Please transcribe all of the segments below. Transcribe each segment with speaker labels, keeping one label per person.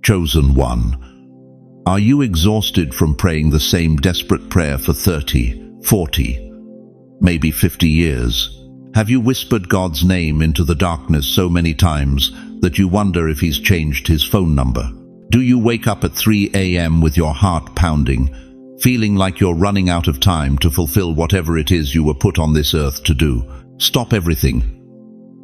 Speaker 1: chosen one. Are you exhausted from praying the same desperate prayer for 30, 40, maybe 50 years? Have you whispered God's name into the darkness so many times that you wonder if He's changed His phone number? Do you wake up at 3 a.m. with your heart pounding, feeling like you're running out of time to fulfill whatever it is you were put on this earth to do? Stop everything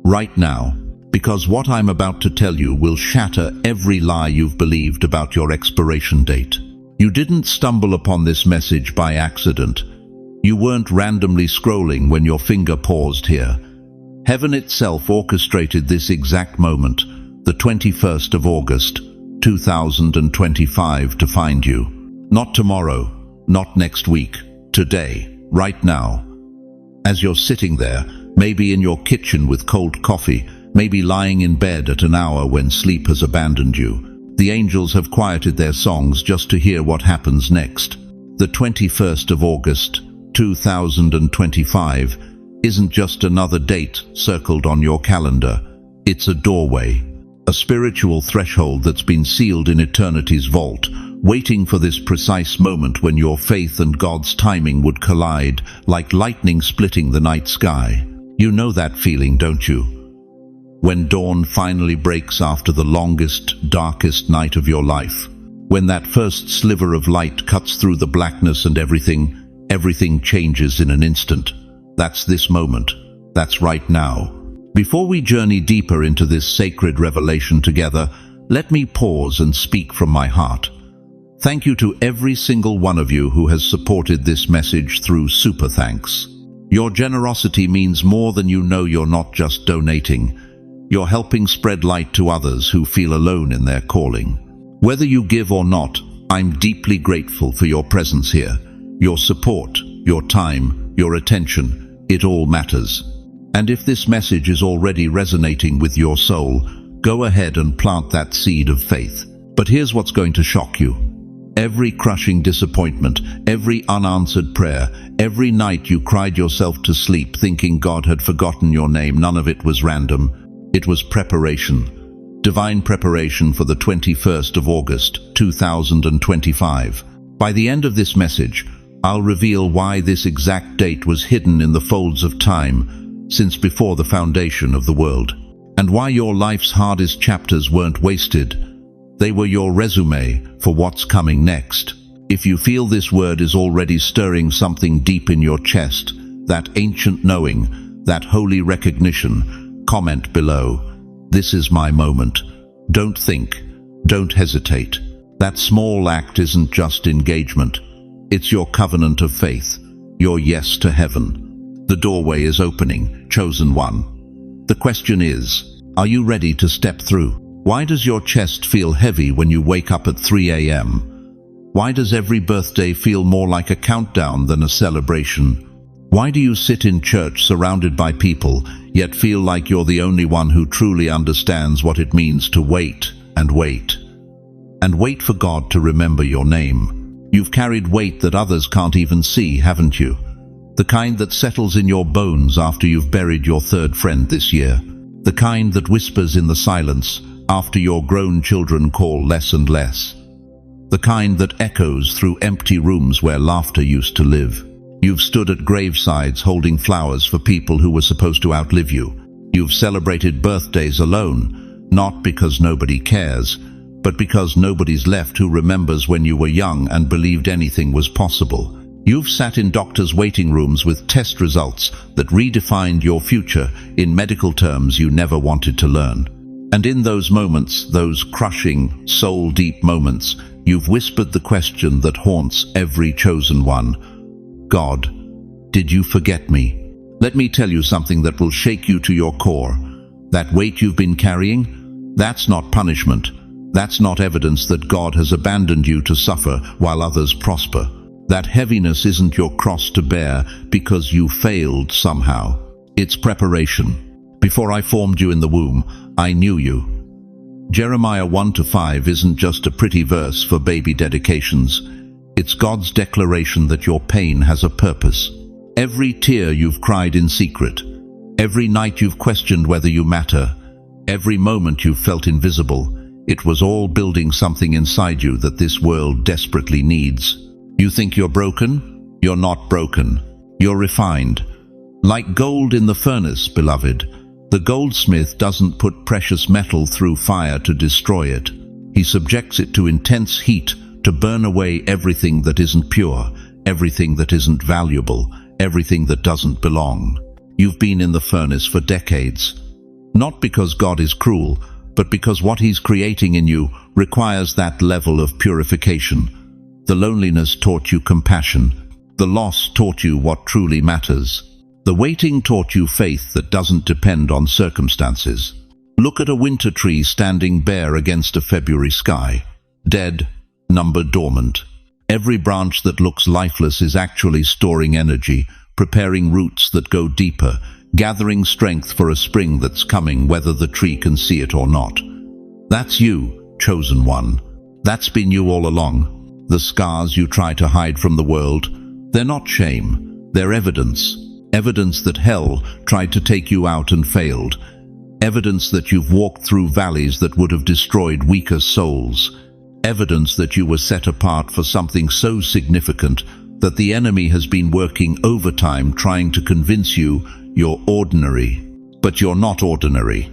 Speaker 1: right now, because what I'm about to tell you will shatter every lie you've believed about your expiration date. You didn't stumble upon this message by accident. You weren't randomly scrolling when your finger paused here. Heaven itself orchestrated this exact moment, the 21st of August, 2025, to find you. Not tomorrow, not next week, today, right now. As you're sitting there, maybe in your kitchen with cold coffee, maybe lying in bed at an hour when sleep has abandoned you, the angels have quieted their songs just to hear what happens next. The 21st of August, 2025 isn't just another date circled on your calendar. It's a doorway, a spiritual threshold that's been sealed in eternity's vault, waiting for this precise moment when your faith and God's timing would collide like lightning splitting the night sky. You know that feeling, don't you? When dawn finally breaks after the longest, darkest night of your life. When that first sliver of light cuts through the blackness and everything changes in an instant. That's this moment. That's right now. Before we journey deeper into this sacred revelation together, let me pause and speak from my heart. Thank you to every single one of you who has supported this message through super thanks. Your generosity means more than you know. You're not just donating. You're helping spread light to others who feel alone in their calling. Whether you give or not, I'm deeply grateful for your presence here. Your support, your time, your attention, it all matters. And if this message is already resonating with your soul, go ahead and plant that seed of faith. But here's what's going to shock you. Every crushing disappointment, every unanswered prayer, every night you cried yourself to sleep thinking God had forgotten your name, none of it was random. It was preparation. Divine preparation for the 21st of August, 2025. By the end of this message, I'll reveal why this exact date was hidden in the folds of time since before the foundation of the world, and why your life's hardest chapters weren't wasted. They were your resume for what's coming next. If you feel this word is already stirring something deep in your chest, that ancient knowing, that holy recognition, comment below. This is my moment. Don't think. Don't hesitate. That small act isn't just engagement. It's your covenant of faith, your yes to heaven. The doorway is opening, chosen one. The question is, are you ready to step through? Why does your chest feel heavy when you wake up at 3 a.m.? Why does every birthday feel more like a countdown than a celebration? Why do you sit in church surrounded by people, yet feel like you're the only one who truly understands what it means to wait and wait? And wait for God to remember your name. You've carried weight that others can't even see, haven't you? The kind that settles in your bones after you've buried your third friend this year. The kind that whispers in the silence after your grown children call less and less. The kind that echoes through empty rooms where laughter used to live. You've stood at gravesides holding flowers for people who were supposed to outlive you. You've celebrated birthdays alone, not because nobody cares, but because nobody's left who remembers when you were young and believed anything was possible. You've sat in doctors' waiting rooms with test results that redefined your future in medical terms you never wanted to learn. And in those moments, those crushing, soul-deep moments, you've whispered the question that haunts every chosen one. God, did you forget me? Let me tell you something that will shake you to your core. That weight you've been carrying, that's not punishment. That's not evidence that God has abandoned you to suffer while others prosper. That heaviness isn't your cross to bear because you failed somehow. It's preparation. Before I formed you in the womb, I knew you. Jeremiah 1-5 isn't just a pretty verse for baby dedications. It's God's declaration that your pain has a purpose. Every tear you've cried in secret, every night you've questioned whether you matter, every moment you've felt invisible, It was all building something inside you that this world desperately needs. You think you're broken? You're not broken. You're refined. Like gold in the furnace, beloved. The goldsmith doesn't put precious metal through fire to destroy it. He subjects it to intense heat to burn away everything that isn't pure, everything that isn't valuable, everything that doesn't belong. You've been in the furnace for decades. Not because God is cruel, but because what He's creating in you requires that level of purification. The loneliness taught you compassion. The loss taught you what truly matters. The waiting taught you faith that doesn't depend on circumstances. Look at a winter tree standing bare against a February sky. Dead, number dormant. Every branch that looks lifeless is actually storing energy, preparing roots that go deeper, gathering strength for a spring that's coming whether the tree can see it or not. That's you, chosen one. That's been you all along. The scars you try to hide from the world, they're not shame, they're evidence. Evidence that hell tried to take you out and failed. Evidence that you've walked through valleys that would have destroyed weaker souls. Evidence that you were set apart for something so significant that the enemy has been working overtime trying to convince you you're ordinary. But you're not ordinary.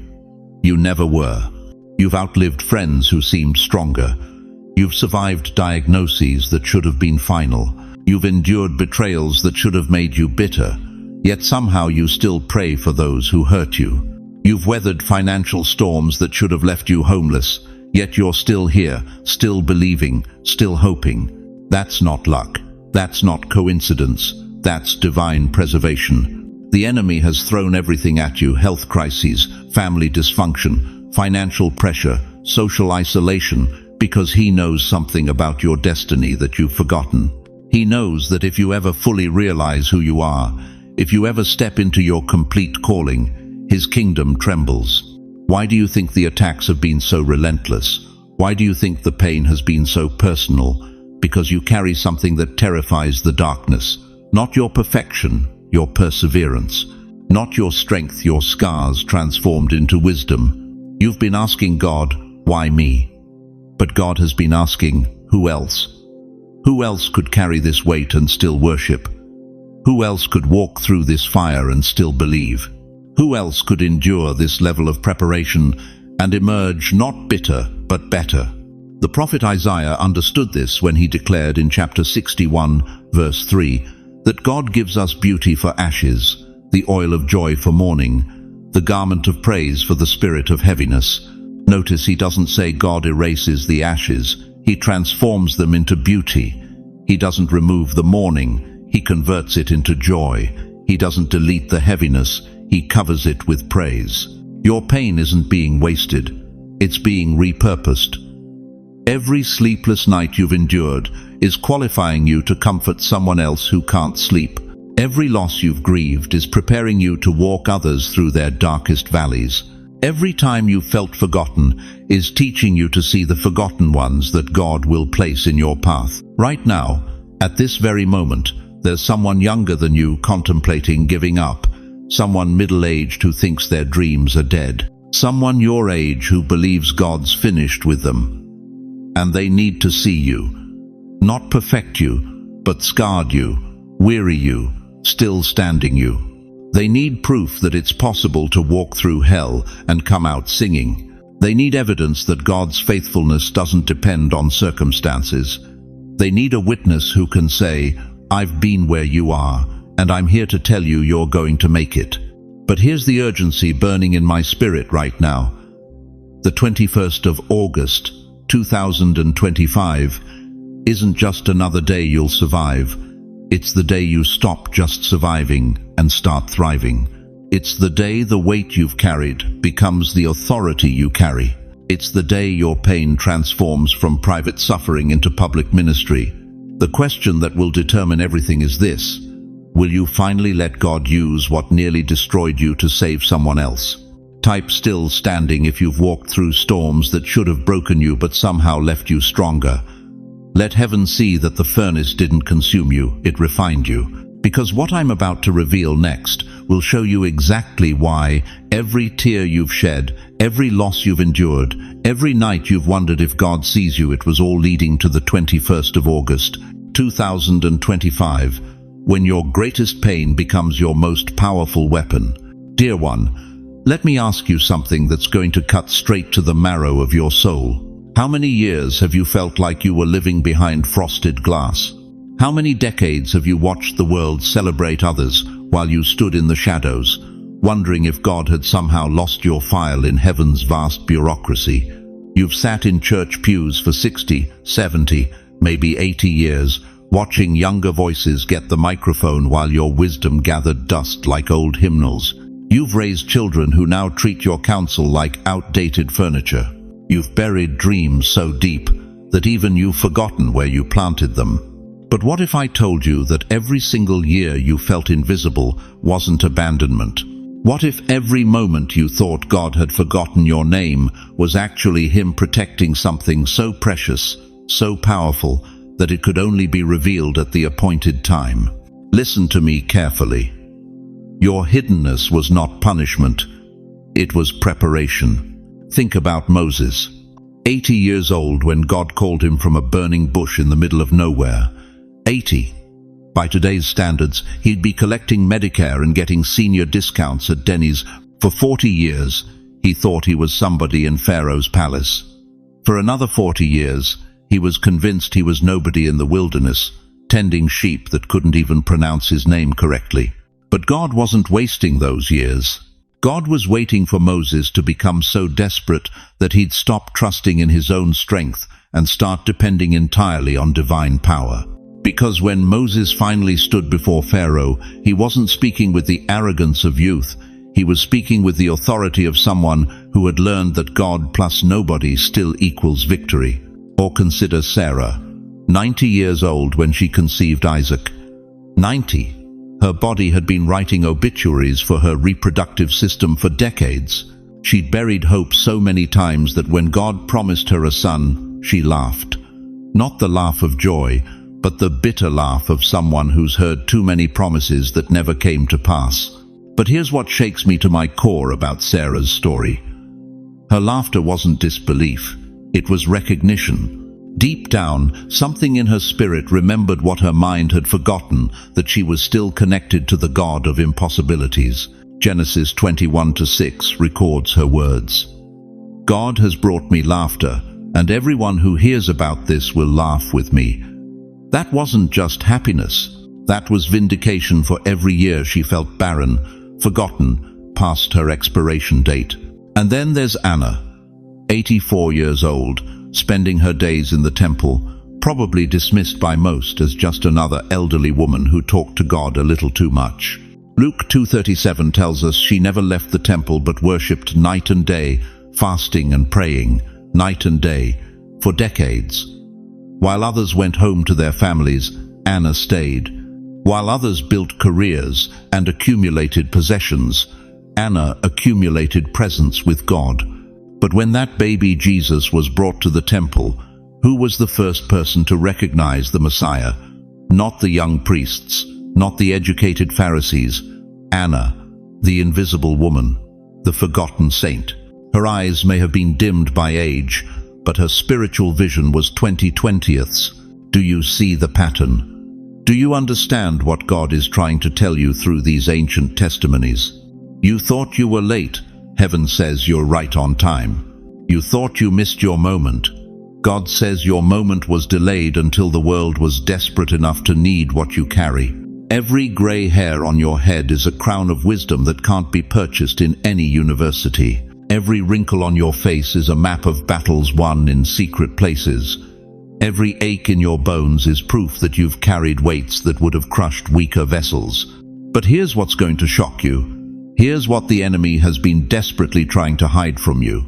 Speaker 1: You never were. You've outlived friends who seemed stronger. You've survived diagnoses that should have been final. You've endured betrayals that should have made you bitter. Yet somehow you still pray for those who hurt you. You've weathered financial storms that should have left you homeless, yet you're still here, still believing, still hoping. That's not luck. That's not coincidence. That's divine preservation. The enemy has thrown everything at you: health crises, family dysfunction, financial pressure, social isolation, because he knows something about your destiny that you've forgotten. He knows that if you ever fully realize who you are, if you ever step into your complete calling, his kingdom trembles. Why do you think the attacks have been so relentless? Why do you think the pain has been so personal? Because you carry something that terrifies the darkness. Not your perfection, your perseverance. Not your strength, your scars transformed into wisdom. You've been asking God, why me? But God has been asking, who else? Who else could carry this weight and still worship? Who else could walk through this fire and still believe? Who else could endure this level of preparation and emerge not bitter, but better? The prophet Isaiah understood this when he declared in chapter 61, verse 3, that God gives us beauty for ashes, the oil of joy for mourning, the garment of praise for the spirit of heaviness. Notice he doesn't say God erases the ashes, he transforms them into beauty. He doesn't remove the mourning, he converts it into joy. He doesn't delete the heaviness, he covers it with praise. Your pain isn't being wasted, it's being repurposed. Every sleepless night you've endured is qualifying you to comfort someone else who can't sleep. Every loss you've grieved is preparing you to walk others through their darkest valleys. Every time you've felt forgotten is teaching you to see the forgotten ones that God will place in your path. Right now, at this very moment, there's someone younger than you contemplating giving up, someone middle-aged who thinks their dreams are dead, someone your age who believes God's finished with them. And they need to see you, not perfect you, but scarred you, weary you, still standing you. They need proof that it's possible to walk through hell and come out singing. They need evidence that God's faithfulness doesn't depend on circumstances. They need a witness who can say, I've been where you are, and I'm here to tell you you're going to make it. But here's the urgency burning in my spirit right now. The 21st of August, 2025, isn't just another day you'll survive. It's the day you stop just surviving and start thriving. It's the day the weight you've carried becomes the authority you carry. It's the day your pain transforms from private suffering into public ministry. The question that will determine everything is this: will you finally let God use what nearly destroyed you to save someone else? Type still standing if you've walked through storms that should have broken you but somehow left you stronger. Let heaven see that the furnace didn't consume you, it refined you. Because what I'm about to reveal next will show you exactly why every tear you've shed, every loss you've endured, every night you've wondered if God sees you, it was all leading to the 21st of August, 2025, when your greatest pain becomes your most powerful weapon. Dear one, let me ask you something that's going to cut straight to the marrow of your soul. How many years have you felt like you were living behind frosted glass? How many decades have you watched the world celebrate others while you stood in the shadows, wondering if God had somehow lost your file in heaven's vast bureaucracy? You've sat in church pews for 60, 70, maybe 80 years, watching younger voices get the microphone while your wisdom gathered dust like old hymnals. You've raised children who now treat your counsel like outdated furniture. You've buried dreams so deep that even you've forgotten where you planted them. But what if I told you that every single year you felt invisible wasn't abandonment? What if every moment you thought God had forgotten your name was actually Him protecting something so precious, so powerful, that it could only be revealed at the appointed time? Listen to me carefully. Your hiddenness was not punishment, it was preparation. Think about Moses, 80 years old when God called him from a burning bush in the middle of nowhere. 80. By today's standards, he'd be collecting Medicare and getting senior discounts at Denny's. For 40 years, he thought he was somebody in Pharaoh's palace. For another 40 years, he was convinced he was nobody in the wilderness, tending sheep that couldn't even pronounce his name correctly. But God wasn't wasting those years. God was waiting for Moses to become so desperate that he'd stop trusting in his own strength and start depending entirely on divine power. Because when Moses finally stood before Pharaoh, he wasn't speaking with the arrogance of youth. He was speaking with the authority of someone who had learned that God plus nobody still equals victory. Or consider Sarah, 90 years old when she conceived Isaac. 90. Her body had been writing obituaries for her reproductive system for decades. She'd buried hope so many times that when God promised her a son, she laughed. Not the laugh of joy, but the bitter laugh of someone who's heard too many promises that never came to pass. But here's what shakes me to my core about Sarah's story. Her laughter wasn't disbelief, it was recognition. Deep down, something in her spirit remembered what her mind had forgotten, that she was still connected to the God of impossibilities. Genesis 21:6 records her words. God has brought me laughter, and everyone who hears about this will laugh with me. That wasn't just happiness. That was vindication for every year she felt barren, forgotten, past her expiration date. And then there's Anna, 84 years old, spending her days in the temple, probably dismissed by most as just another elderly woman who talked to God a little too much. Luke 2:37 tells us she never left the temple but worshipped night and day, fasting and praying, night and day, for decades. While others went home to their families, Anna stayed. While others built careers and accumulated possessions, Anna accumulated presence with God. But when that baby Jesus was brought to the temple, who was the first person to recognize the Messiah? Not the young priests, not the educated Pharisees. Anna, the invisible woman, the forgotten saint. Her eyes may have been dimmed by age, but her spiritual vision was 20/20ths. Do you see the pattern? Do you understand what God is trying to tell you through these ancient testimonies? You thought you were late. Heaven says you're right on time. You thought you missed your moment. God says your moment was delayed until the world was desperate enough to need what you carry. Every gray hair on your head is a crown of wisdom that can't be purchased in any university. Every wrinkle on your face is a map of battles won in secret places. Every ache in your bones is proof that you've carried weights that would have crushed weaker vessels. But here's what's going to shock you. Here's what the enemy has been desperately trying to hide from you.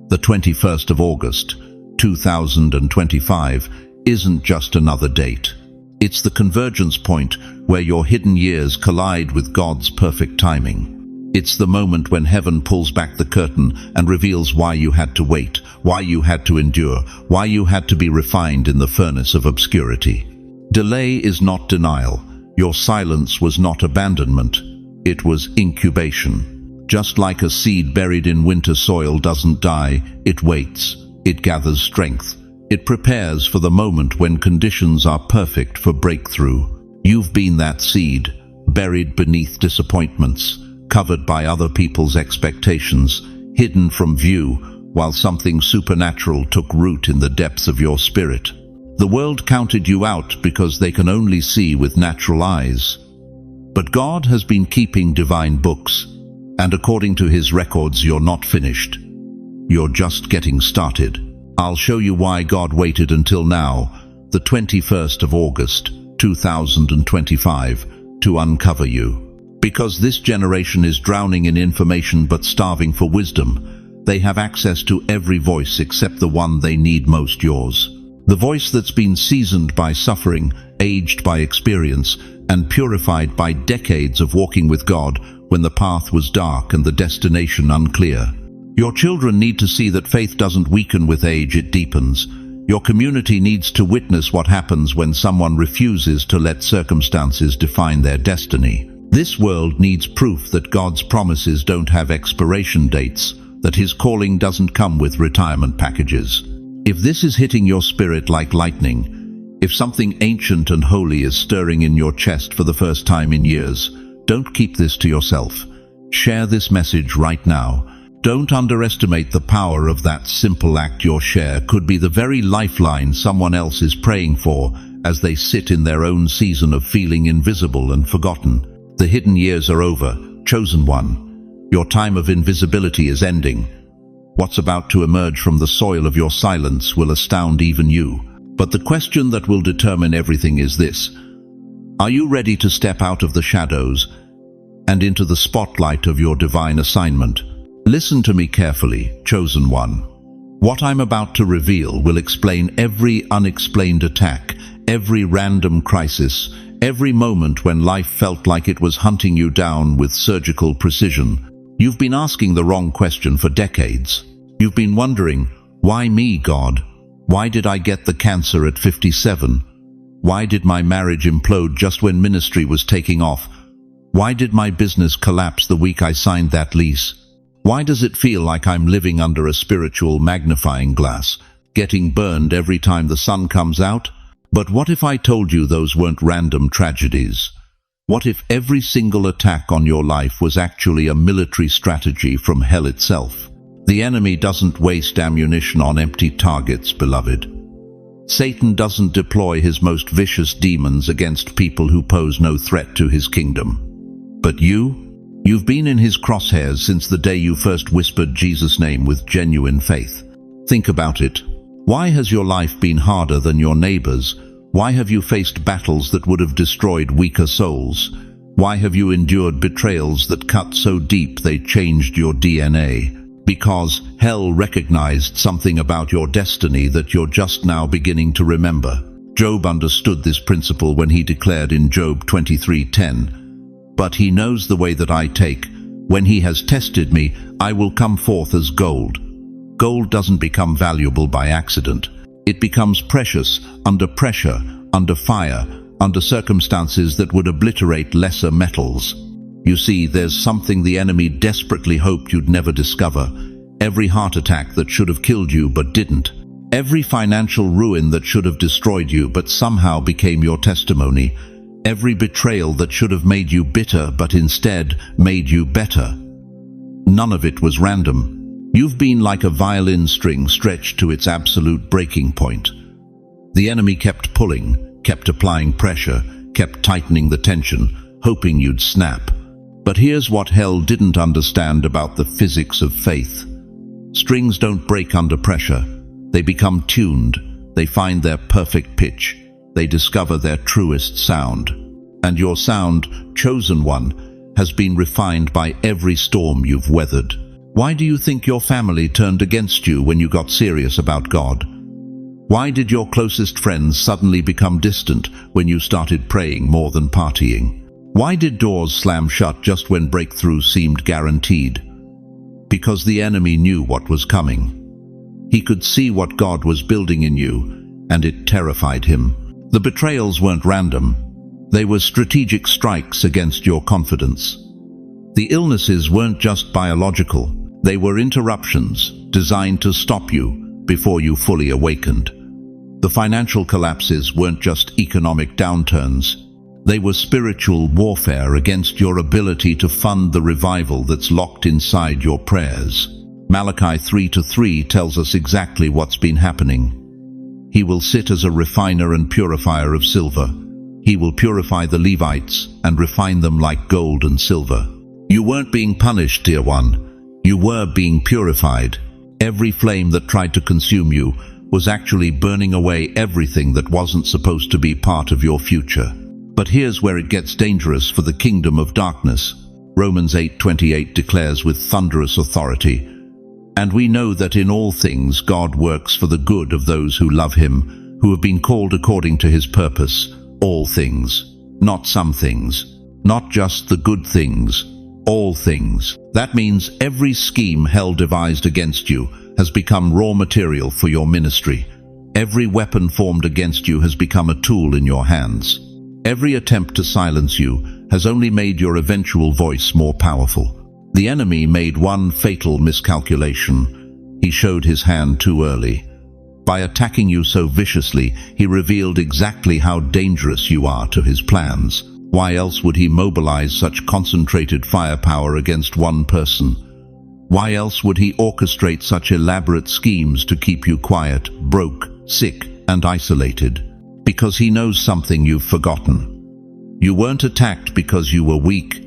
Speaker 1: The 21st of August, 2025, isn't just another date. It's the convergence point where your hidden years collide with God's perfect timing. It's the moment when heaven pulls back the curtain and reveals why you had to wait, why you had to endure, why you had to be refined in the furnace of obscurity. Delay is not denial. Your silence was not abandonment. It was incubation. Just like a seed buried in winter soil doesn't die, it waits, it gathers strength. It prepares for the moment when conditions are perfect for breakthrough. You've been that seed, buried beneath disappointments, covered by other people's expectations, hidden from view, while something supernatural took root in the depths of your spirit. The world counted you out because they can only see with natural eyes. But God has been keeping divine books, and according to his records, you're not finished. You're just getting started. I'll show you why God waited until now, the 21st of August, 2025, to uncover you. Because this generation is drowning in information but starving for wisdom. They have access to every voice except the one they need most, yours. The voice that's been seasoned by suffering, aged by experience, and purified by decades of walking with God when the path was dark and the destination unclear. Your children need to see that faith doesn't weaken with age, it deepens. Your community needs to witness what happens when someone refuses to let circumstances define their destiny. This world needs proof that God's promises don't have expiration dates, that his calling doesn't come with retirement packages. If this is hitting your spirit like lightning, if something ancient and holy is stirring in your chest for the first time in years, don't keep this to yourself. Share this message right now. Don't underestimate the power of that simple act. Your share could be the very lifeline someone else is praying for as they sit in their own season of feeling invisible and forgotten. The hidden years are over, chosen one. Your time of invisibility is ending. What's about to emerge from the soil of your silence will astound even you. But the question that will determine everything is this: are you ready to step out of the shadows and into the spotlight of your divine assignment? Listen to me carefully, chosen one. What I'm about to reveal will explain every unexplained attack, every random crisis, every moment when life felt like it was hunting you down with surgical precision. You've been asking the wrong question for decades. You've been wondering, why me, God? Why did I get the cancer at 57? Why did my marriage implode just when ministry was taking off? Why did my business collapse the week I signed that lease? Why does it feel like I'm living under a spiritual magnifying glass, getting burned every time the sun comes out? But what if I told you those weren't random tragedies? What if every single attack on your life was actually a military strategy from hell itself? The enemy doesn't waste ammunition on empty targets, beloved. Satan doesn't deploy his most vicious demons against people who pose no threat to his kingdom. But you've been in his crosshairs since the day you first whispered Jesus' name with genuine faith. Think about it. Why has your life been harder than your neighbor's? Why have you faced battles that would have destroyed weaker souls? Why have you endured betrayals that cut so deep they changed your DNA? Because hell recognized something about your destiny that you're just now beginning to remember. Job understood this principle when he declared in Job 23:10, "But he knows the way that I take. When he has tested me, I will come forth as gold." Gold doesn't become valuable by accident. It becomes precious under pressure, under fire, under circumstances that would obliterate lesser metals. You see, there's something the enemy desperately hoped you'd never discover. Every heart attack that should have killed you but didn't. Every financial ruin that should have destroyed you but somehow became your testimony. Every betrayal that should have made you bitter but instead made you better. None of it was random. You've been like a violin string stretched to its absolute breaking point. The enemy kept pulling, kept applying pressure, kept tightening the tension, hoping you'd snap. But here's what hell didn't understand about the physics of faith. Strings don't break under pressure. They become tuned. They find their perfect pitch. They discover their truest sound. And your sound, chosen one, has been refined by every storm you've weathered. Why do you think your family turned against you when you got serious about God? Why did your closest friends suddenly become distant when you started praying more than partying? Why did doors slam shut just when breakthrough seemed guaranteed? Because the enemy knew what was coming. He could see what God was building in you, and it terrified him. The betrayals weren't random. They were strategic strikes against your confidence. The illnesses weren't just biological. They were interruptions designed to stop you before you fully awakened. The financial collapses weren't just economic downturns. They were spiritual warfare against your ability to fund the revival that's locked inside your prayers. Malachi 3:3 tells us exactly what's been happening. He will sit as a refiner and purifier of silver. He will purify the Levites and refine them like gold and silver. You weren't being punished, dear one. You were being purified. Every flame that tried to consume you was actually burning away everything that wasn't supposed to be part of your future. But here's where it gets dangerous for the kingdom of darkness. Romans 8:28 declares with thunderous authority, "And we know that in all things God works for the good of those who love him, who have been called according to his purpose." All things, not some things, not just the good things, all things. That means every scheme hell devised against you has become raw material for your ministry. Every weapon formed against you has become a tool in your hands. Every attempt to silence you has only made your eventual voice more powerful. The enemy made one fatal miscalculation. He showed his hand too early. By attacking you so viciously, he revealed exactly how dangerous you are to his plans. Why else would he mobilize such concentrated firepower against one person? Why else would he orchestrate such elaborate schemes to keep you quiet, broke, sick, and isolated? Because he knows something you've forgotten. You weren't attacked because you were weak.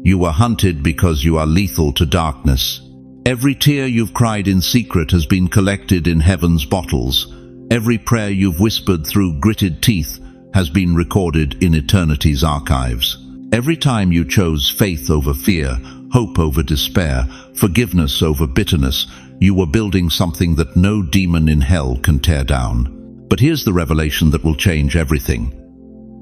Speaker 1: You were hunted because you are lethal to darkness. Every tear you've cried in secret has been collected in heaven's bottles. Every prayer you've whispered through gritted teeth has been recorded in eternity's archives. Every time you chose faith over fear, hope over despair, forgiveness over bitterness, you were building something that no demon in hell can tear down. But here's the revelation that will change everything.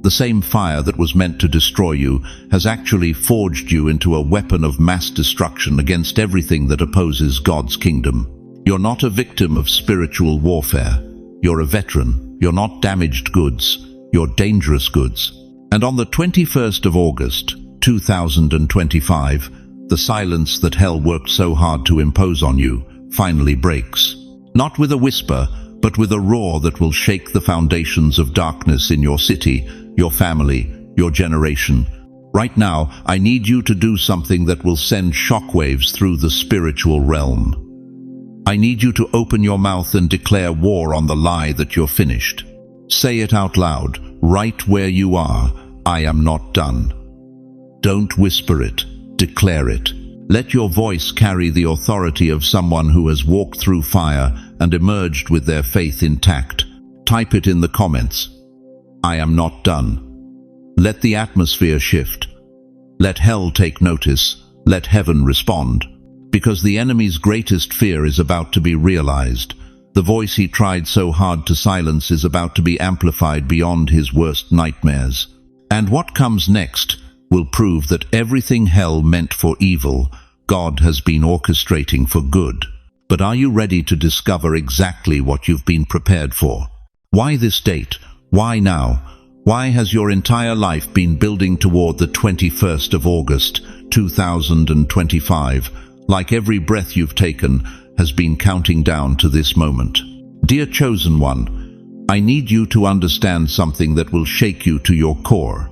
Speaker 1: The same fire that was meant to destroy you has actually forged you into a weapon of mass destruction against everything that opposes God's kingdom. You're not a victim of spiritual warfare. You're a veteran. You're not damaged goods. You're dangerous goods. And on the 21st of August, 2025, the silence that hell worked so hard to impose on you finally breaks. Not with a whisper, but with a roar that will shake the foundations of darkness in your city, your family, your generation. Right now, I need you to do something that will send shockwaves through the spiritual realm. I need you to open your mouth and declare war on the lie that you're finished. Say it out loud, right where you are. I am not done. Don't whisper it, declare it. Let your voice carry the authority of someone who has walked through fire and emerged with their faith intact. Type it in the comments. I am not done. Let the atmosphere shift. Let hell take notice. Let heaven respond. Because the enemy's greatest fear is about to be realized. The voice he tried so hard to silence is about to be amplified beyond his worst nightmares. And what comes next will prove that everything hell meant for evil, God has been orchestrating for good. But are you ready to discover exactly what you've been prepared for? Why this date? Why now? Why has your entire life been building toward the 21st of August, 2025? Like every breath you've taken has been counting down to this moment. Dear chosen one, I need you to understand something that will shake you to your core.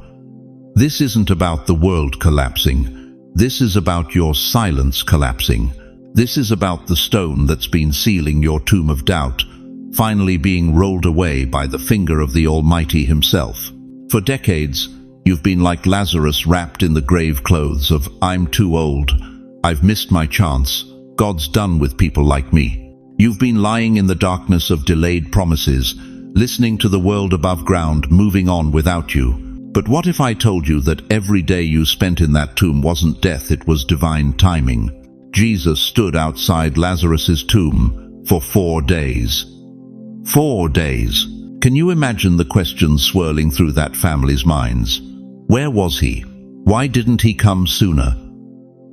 Speaker 1: This isn't about the world collapsing. This is about your silence collapsing. This is about the stone that's been sealing your tomb of doubt, finally being rolled away by the finger of the Almighty himself. For decades, you've been like Lazarus wrapped in the grave clothes of, I'm too old, I've missed my chance, God's done with people like me. You've been lying in the darkness of delayed promises, listening to the world above ground moving on without you. But what if I told you that every day you spent in that tomb wasn't death, it was divine timing? Jesus stood outside Lazarus's tomb for 4 days. 4 days. Can you imagine the questions swirling through that family's minds? Where was he? Why didn't he come sooner?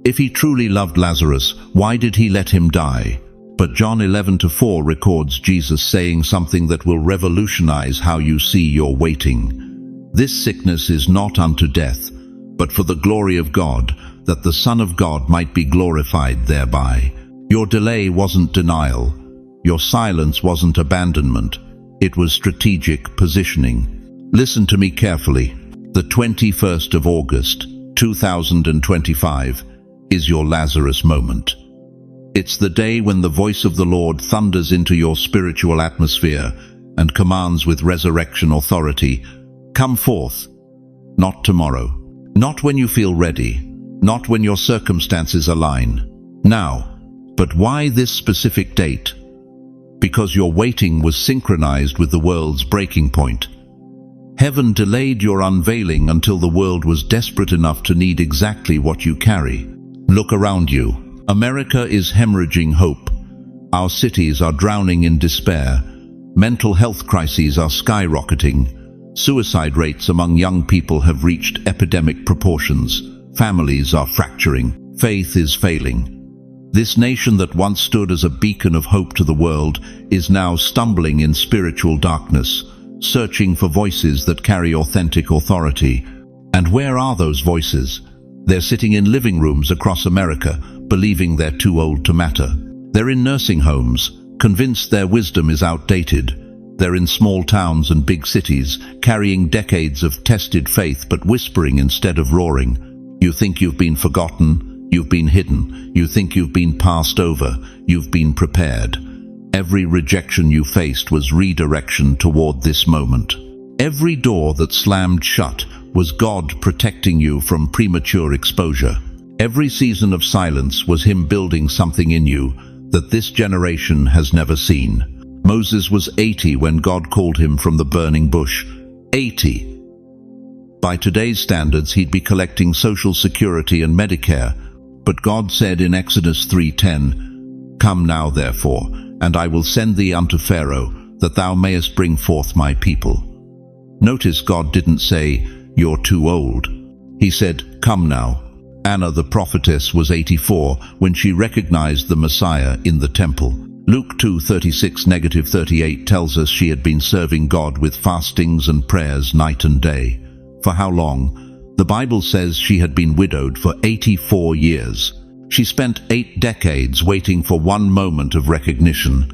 Speaker 1: If he truly loved Lazarus, why did he let him die? But John 11:4 records Jesus saying something that will revolutionize how you see your waiting. This sickness is not unto death, but for the glory of God, that the Son of God might be glorified thereby. Your delay wasn't denial. Your silence wasn't abandonment. It was strategic positioning. Listen to me carefully. The 21st of August, 2025, is your Lazarus moment. It's the day when the voice of the Lord thunders into your spiritual atmosphere and commands with resurrection authority, "Come forth." Not tomorrow. Not when you feel ready. Not when your circumstances align. Now. But why this specific date? Because your waiting was synchronized with the world's breaking point. Heaven delayed your unveiling until the world was desperate enough to need exactly what you carry. Look around you. America is hemorrhaging hope. Our cities are drowning in despair. Mental health crises are skyrocketing. Suicide rates among young people have reached epidemic proportions. Families are fracturing. Faith is failing. This nation that once stood as a beacon of hope to the world is now stumbling in spiritual darkness, searching for voices that carry authentic authority. And where are those voices? They're sitting in living rooms across America, believing they're too old to matter. They're in nursing homes, convinced their wisdom is outdated. They're in small towns and big cities, carrying decades of tested faith but whispering instead of roaring. You think you've been forgotten, you've been hidden, you think you've been passed over, you've been prepared. Every rejection you faced was redirection toward this moment. Every door that slammed shut was God protecting you from premature exposure. Every season of silence was Him building something in you that this generation has never seen. Moses was 80 when God called him from the burning bush. 80. By today's standards, he'd be collecting Social Security and Medicare. But God said in Exodus 3:10, "Come now, therefore, and I will send thee unto Pharaoh, that thou mayest bring forth my people." Notice God didn't say, "You're too old." He said, "Come now." Anna the prophetess was 84 when she recognized the Messiah in the temple. Luke 2:36-38 tells us she had been serving God with fastings and prayers night and day. For how long? The Bible says she had been widowed for 84 years. She spent 8 decades waiting for one moment of recognition.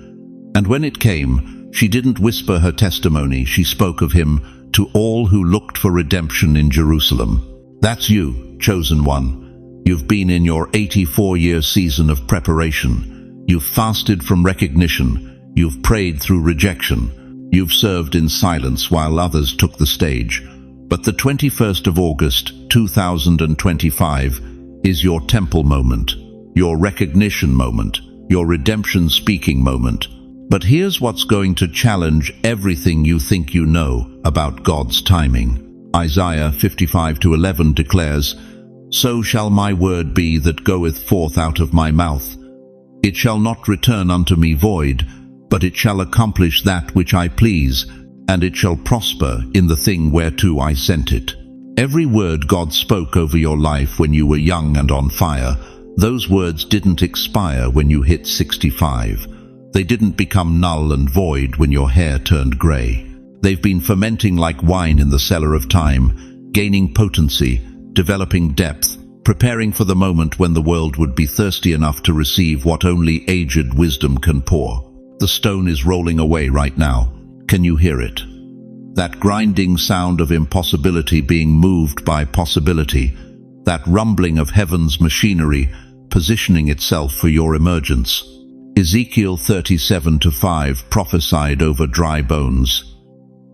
Speaker 1: And when it came, she didn't whisper her testimony, she spoke of Him to all who looked for redemption in Jerusalem. That's you, chosen one. You've been in your 84-year season of preparation. You've fasted from recognition. You've prayed through rejection. You've served in silence while others took the stage. But the 21st of August, 2025, is your temple moment, your recognition moment, your redemption speaking moment. But here's what's going to challenge everything you think you know about God's timing. Isaiah 55:11 declares, "So shall my word be that goeth forth out of my mouth. It shall not return unto me void, but it shall accomplish that which I please, and it shall prosper in the thing whereto I sent it." Every word God spoke over your life when you were young and on fire, those words didn't expire when you hit 65. They didn't become null and void when your hair turned gray. They've been fermenting like wine in the cellar of time, gaining potency, developing depth, preparing for the moment when the world would be thirsty enough to receive what only aged wisdom can pour. The stone is rolling away right now. Can you hear it? That grinding sound of impossibility being moved by possibility, that rumbling of heaven's machinery positioning itself for your emergence. Ezekiel 37:5 prophesied over dry bones.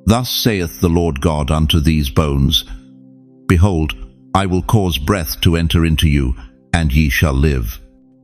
Speaker 1: "Thus saith the Lord God unto these bones, Behold, I will cause breath to enter into you, and ye shall live."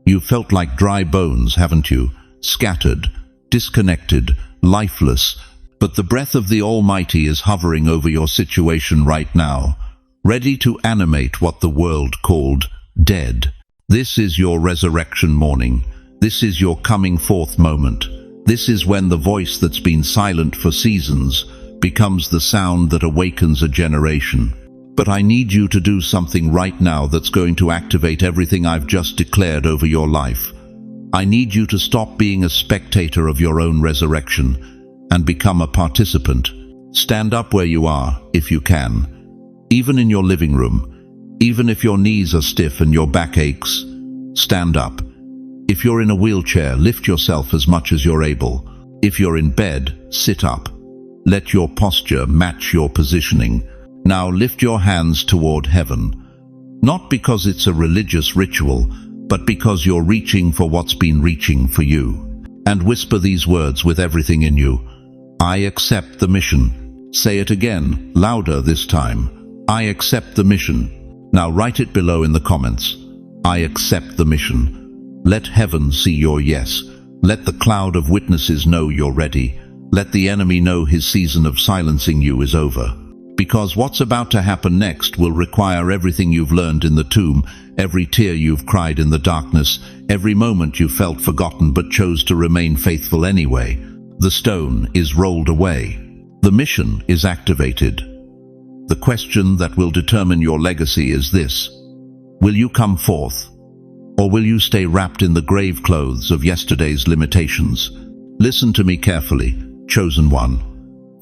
Speaker 1: You've felt like dry bones, haven't you? Scattered, disconnected, lifeless. But the breath of the Almighty is hovering over your situation right now, ready to animate what the world called dead. This is your resurrection morning. This is your coming forth moment. This is when the voice that's been silent for seasons becomes the sound that awakens a generation. But I need you to do something right now that's going to activate everything I've just declared over your life. I need you to stop being a spectator of your own resurrection and become a participant. Stand up where you are, if you can. Even in your living room, Even if your knees are stiff and your back aches, stand up. If you're in a wheelchair, lift yourself as much as you're able. If you're in bed, sit up. Let your posture match your positioning. Now lift your hands toward heaven. Not because it's a religious ritual, but because you're reaching for what's been reaching for you. And whisper these words with everything in you. I accept the mission. Say it again, louder this time. I accept the mission. Now write it below in the comments. I accept the mission. Let heaven see your yes. Let the cloud of witnesses know you're ready. Let the enemy know his season of silencing you is over. Because what's about to happen next will require everything you've learned in the tomb, every tear you've cried in the darkness, every moment you felt forgotten but chose to remain faithful anyway. The stone is rolled away. The mission is activated. The question that will determine your legacy is this: will you come forth? Or will you stay wrapped in the grave clothes of yesterday's limitations? Listen to me carefully, chosen one.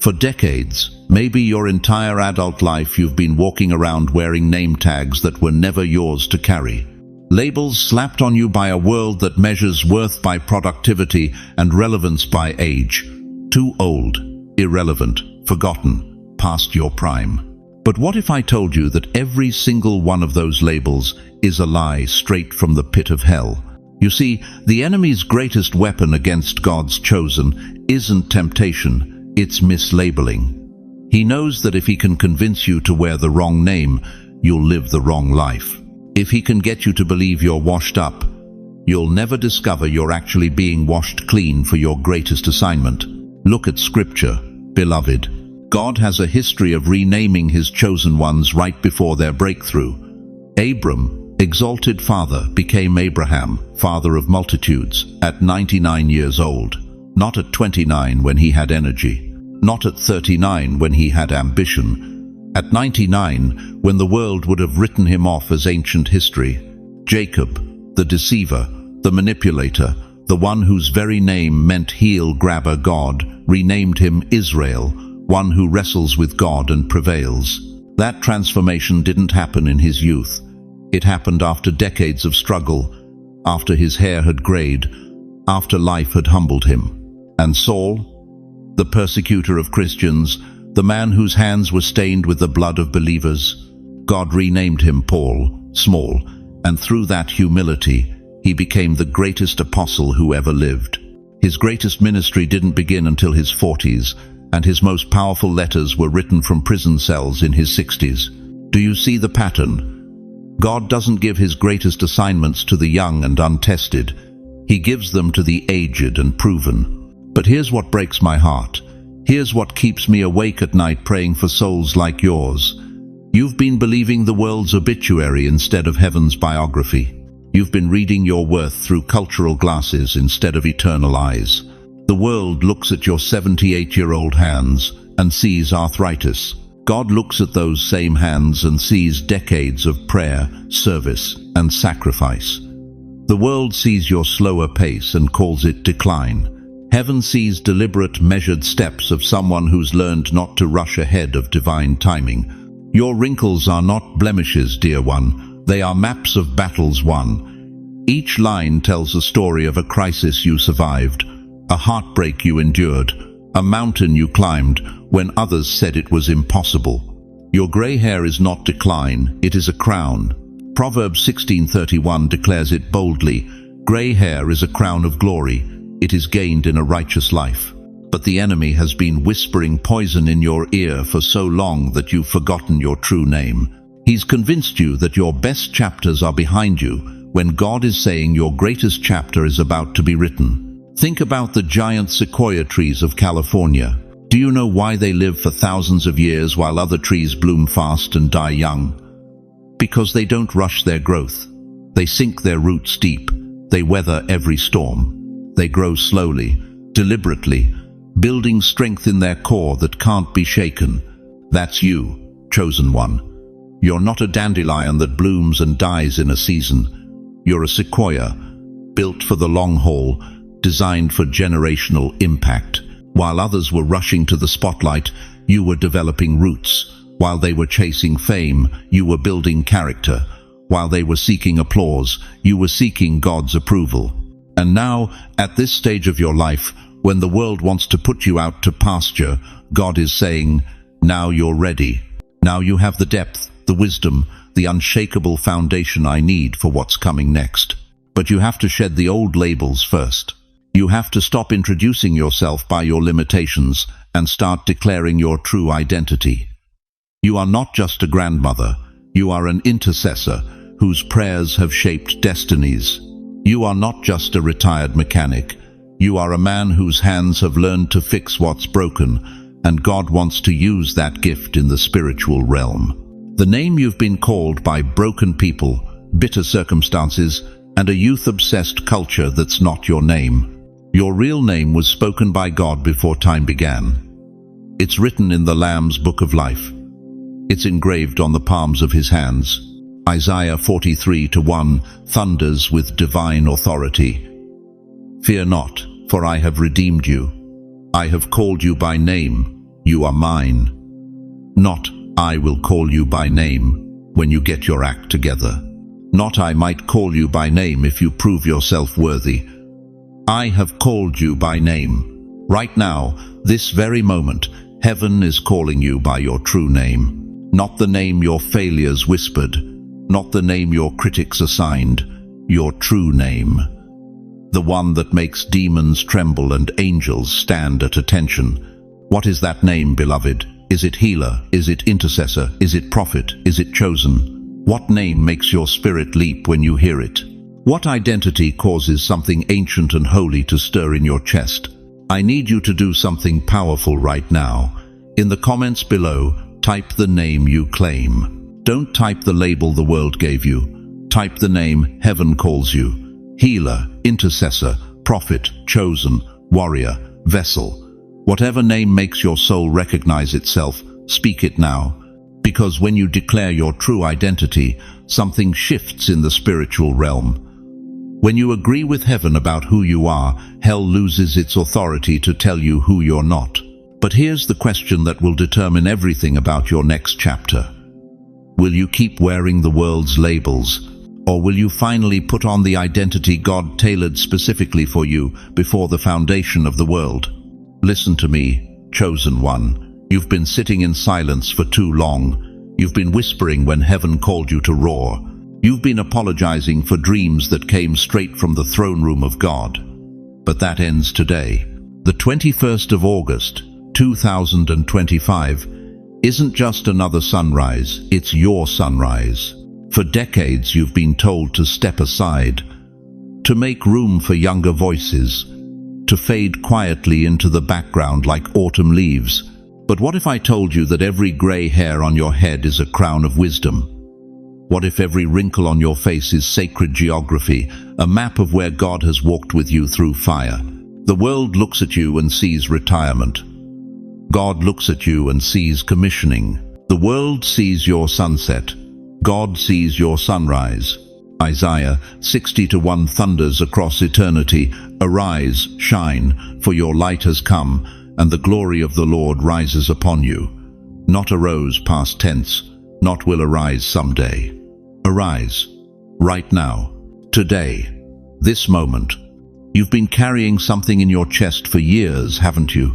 Speaker 1: For decades, maybe your entire adult life, you've been walking around wearing name tags that were never yours to carry. Labels slapped on you by a world that measures worth by productivity and relevance by age. Too old, irrelevant, forgotten, past your prime. But what if I told you that every single one of those labels is a lie straight from the pit of hell? You see, the enemy's greatest weapon against God's chosen isn't temptation. It's mislabeling. He knows that if he can convince you to wear the wrong name, you'll live the wrong life. If he can get you to believe you're washed up, you'll never discover you're actually being washed clean for your greatest assignment. Look at Scripture, beloved. God has a history of renaming his chosen ones right before their breakthrough. Abram, exalted father, became Abraham, father of multitudes, at 99 years old. Not at 29 when he had energy. Not at 39 when he had ambition. At 99 when the world would have written him off as ancient history. Jacob, the deceiver, the manipulator, the one whose very name meant heel-grabber God, renamed him Israel, one who wrestles with God and prevails. That transformation didn't happen in his youth. It happened after decades of struggle, after his hair had grayed, after life had humbled him. And Saul, the persecutor of Christians, the man whose hands were stained with the blood of believers, God renamed him Paul, small, and through that humility, he became the greatest apostle who ever lived. His greatest ministry didn't begin until his 40s, and his most powerful letters were written from prison cells in his 60s. Do you see the pattern? God doesn't give his greatest assignments to the young and untested. He gives them to the aged and proven. But here's what breaks my heart. Here's what keeps me awake at night praying for souls like yours. You've been believing the world's obituary instead of heaven's biography. You've been reading your worth through cultural glasses instead of eternal eyes. The world looks at your 78-year-old hands and sees arthritis. God looks at those same hands and sees decades of prayer, service, and sacrifice. The world sees your slower pace and calls it decline. Heaven sees deliberate, measured steps of someone who's learned not to rush ahead of divine timing. Your wrinkles are not blemishes, dear one. They are maps of battles won. Each line tells a story of a crisis you survived, a heartbreak you endured, a mountain you climbed when others said it was impossible. Your gray hair is not decline, it is a crown. Proverbs 16:31 declares it boldly. Gray hair is a crown of glory. It is gained in a righteous life. But the enemy has been whispering poison in your ear for so long that you've forgotten your true name. He's convinced you that your best chapters are behind you, when God is saying your greatest chapter is about to be written. Think about the giant sequoia trees of California. Do you know why they live for thousands of years while other trees bloom fast and die young? Because they don't rush their growth. They sink their roots deep. They weather every storm. They grow slowly, deliberately, building strength in their core that can't be shaken. That's you, chosen one. You're not a dandelion that blooms and dies in a season. You're a sequoia, built for the long haul, designed for generational impact. While others were rushing to the spotlight, you were developing roots. While they were chasing fame, you were building character. While they were seeking applause, you were seeking God's approval. And now, at this stage of your life, when the world wants to put you out to pasture, God is saying, now you're ready. Now you have the depth, the wisdom, the unshakable foundation I need for what's coming next. But you have to shed the old labels first. You have to stop introducing yourself by your limitations and start declaring your true identity. You are not just a grandmother. You are an intercessor whose prayers have shaped destinies. You are not just a retired mechanic. You are a man whose hands have learned to fix what's broken, and God wants to use that gift in the spiritual realm. The name you've been called by broken people, bitter circumstances, and a youth-obsessed culture that's not your name. Your real name was spoken by God before time began. It's written in the Lamb's Book of Life. It's engraved on the palms of his hands. Isaiah 43:1 thunders with divine authority. Fear not, for I have redeemed you. I have called you by name. You are mine. Not, I will call you by name when you get your act together. Not, I might call you by name if you prove yourself worthy. I have called you by name. Right now, this very moment, heaven is calling you by your true name. Not the name your failures whispered, not the name your critics assigned, your true name. The one that makes demons tremble and angels stand at attention. What is that name, beloved? Is it healer? Is it intercessor? Is it prophet? Is it chosen? What name makes your spirit leap when you hear it? What identity causes something ancient and holy to stir in your chest? I need you to do something powerful right now. In the comments below, type the name you claim. Don't type the label the world gave you. Type the name heaven calls you. Healer, intercessor, prophet, chosen, warrior, vessel. Whatever name makes your soul recognize itself, speak it now. Because when you declare your true identity, something shifts in the spiritual realm. When you agree with heaven about who you are, hell loses its authority to tell you who you're not. But here's the question that will determine everything about your next chapter. Will you keep wearing the world's labels, or will you finally put on the identity God tailored specifically for you before the foundation of the world? Listen to me, chosen one. You've been sitting in silence for too long. You've been whispering when heaven called you to roar. You've been apologizing for dreams that came straight from the throne room of God. But that ends today. The 21st of August, 2025, isn't just another sunrise, it's your sunrise. For decades you've been told to step aside, to make room for younger voices, to fade quietly into the background like autumn leaves. But what if I told you that every gray hair on your head is a crown of wisdom? What if every wrinkle on your face is sacred geography, a map of where God has walked with you through fire? The world looks at you and sees retirement. God looks at you and sees commissioning. The world sees your sunset. God sees your sunrise. Isaiah 60:1 thunders across eternity. Arise, shine, for your light has come, and the glory of the Lord rises upon you. Not arose past tense, not will arise someday. Arise, right now, today, this moment. You've been carrying something in your chest for years, haven't you?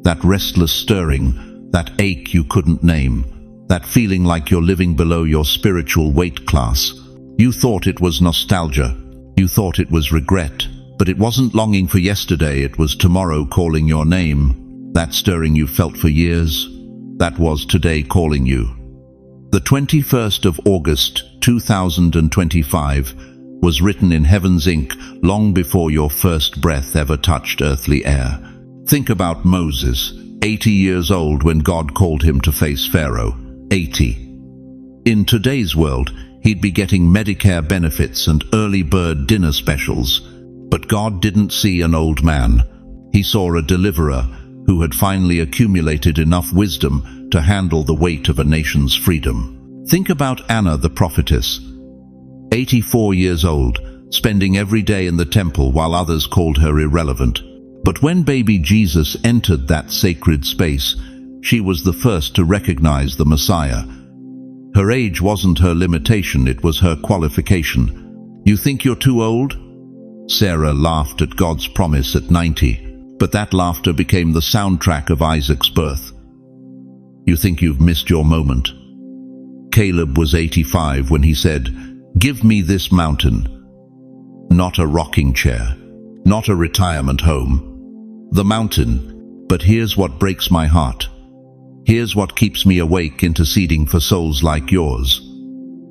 Speaker 1: That restless stirring, that ache you couldn't name, that feeling like you're living below your spiritual weight class. You thought it was nostalgia. You thought it was regret. But it wasn't longing for yesterday, it was tomorrow calling your name. That stirring you felt for years, that was today calling you. The 21st of August, 2025, was written in heaven's ink long before your first breath ever touched earthly air. Think about Moses, 80 years old when God called him to face Pharaoh. 80. In today's world, he'd be getting Medicare benefits and early bird dinner specials. But God didn't see an old man. He saw a deliverer who had finally accumulated enough wisdom to handle the weight of a nation's freedom. Think about Anna the prophetess, 84 years old, spending every day in the temple while others called her irrelevant. But when baby Jesus entered that sacred space, She was the first to recognize the Messiah. Her age wasn't her limitation, it was her qualification. You think you're too old? Sarah laughed at God's promise at 90, but that laughter became the soundtrack of Isaac's birth. You think you've missed your moment? Caleb was 85 when he said, "Give me this mountain." Not a rocking chair, not a retirement home. The mountain. But here's what breaks my heart. Here's what keeps me awake, interceding for souls like yours.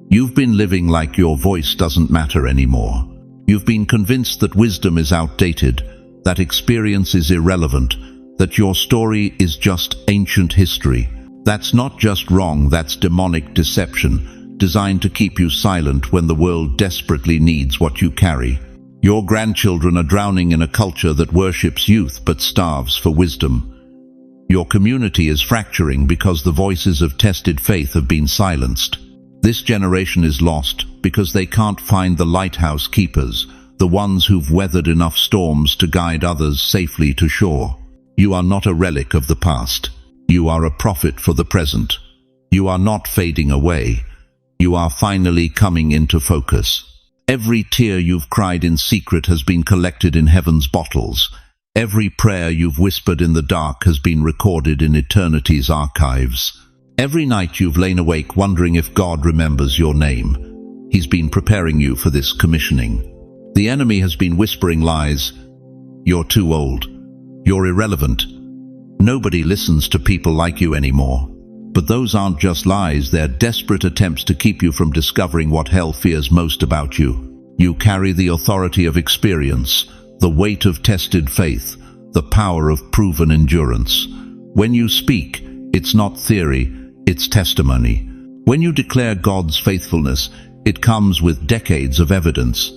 Speaker 1: You've been living like your voice doesn't matter anymore. You've been convinced that wisdom is outdated, that experience is irrelevant, that your story is just ancient history. That's not just wrong, that's demonic deception, designed to keep you silent when the world desperately needs what you carry. Your grandchildren are drowning in a culture that worships youth but starves for wisdom. Your community is fracturing because the voices of tested faith have been silenced. This generation is lost because they can't find the lighthouse keepers, the ones who've weathered enough storms to guide others safely to shore. You are not a relic of the past. You are a prophet for the present. You are not fading away. You are finally coming into focus. Every tear you've cried in secret has been collected in heaven's bottles. Every prayer you've whispered in the dark has been recorded in eternity's archives. Every night you've lain awake wondering if God remembers your name. He's been preparing you for this commissioning. The enemy has been whispering lies. You're too old. You're irrelevant. Nobody listens to people like you anymore. But those aren't just lies, they're desperate attempts to keep you from discovering what hell fears most about you. You carry the authority of experience, the weight of tested faith, the power of proven endurance. When you speak, it's not theory, it's testimony. When you declare God's faithfulness, it comes with decades of evidence.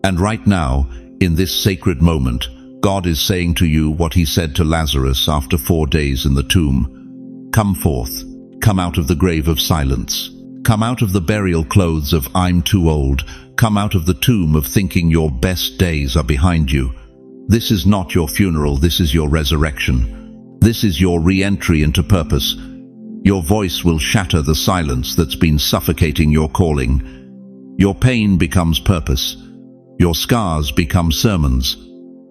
Speaker 1: And right now, in this sacred moment, God is saying to you what he said to Lazarus after 4 days in the tomb. Come forth. Come out of the grave of silence. Come out of the burial clothes of "I'm too old." Come out of the tomb of thinking your best days are behind you. This is not your funeral, this is your resurrection. This is your re-entry into purpose. Your voice will shatter the silence that's been suffocating your calling. Your pain becomes purpose. Your scars become sermons.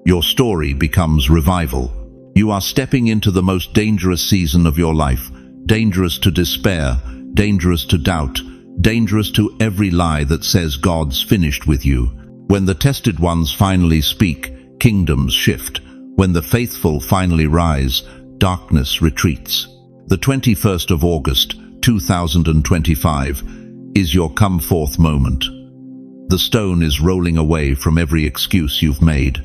Speaker 1: Your story becomes revival. You are stepping into the most dangerous season of your life. Dangerous to despair, dangerous to doubt, dangerous to every lie that says God's finished with you. When the tested ones finally speak, kingdoms shift. When the faithful finally rise, darkness retreats. The 21st of August, 2025, is your come forth moment. The stone is rolling away from every excuse you've made.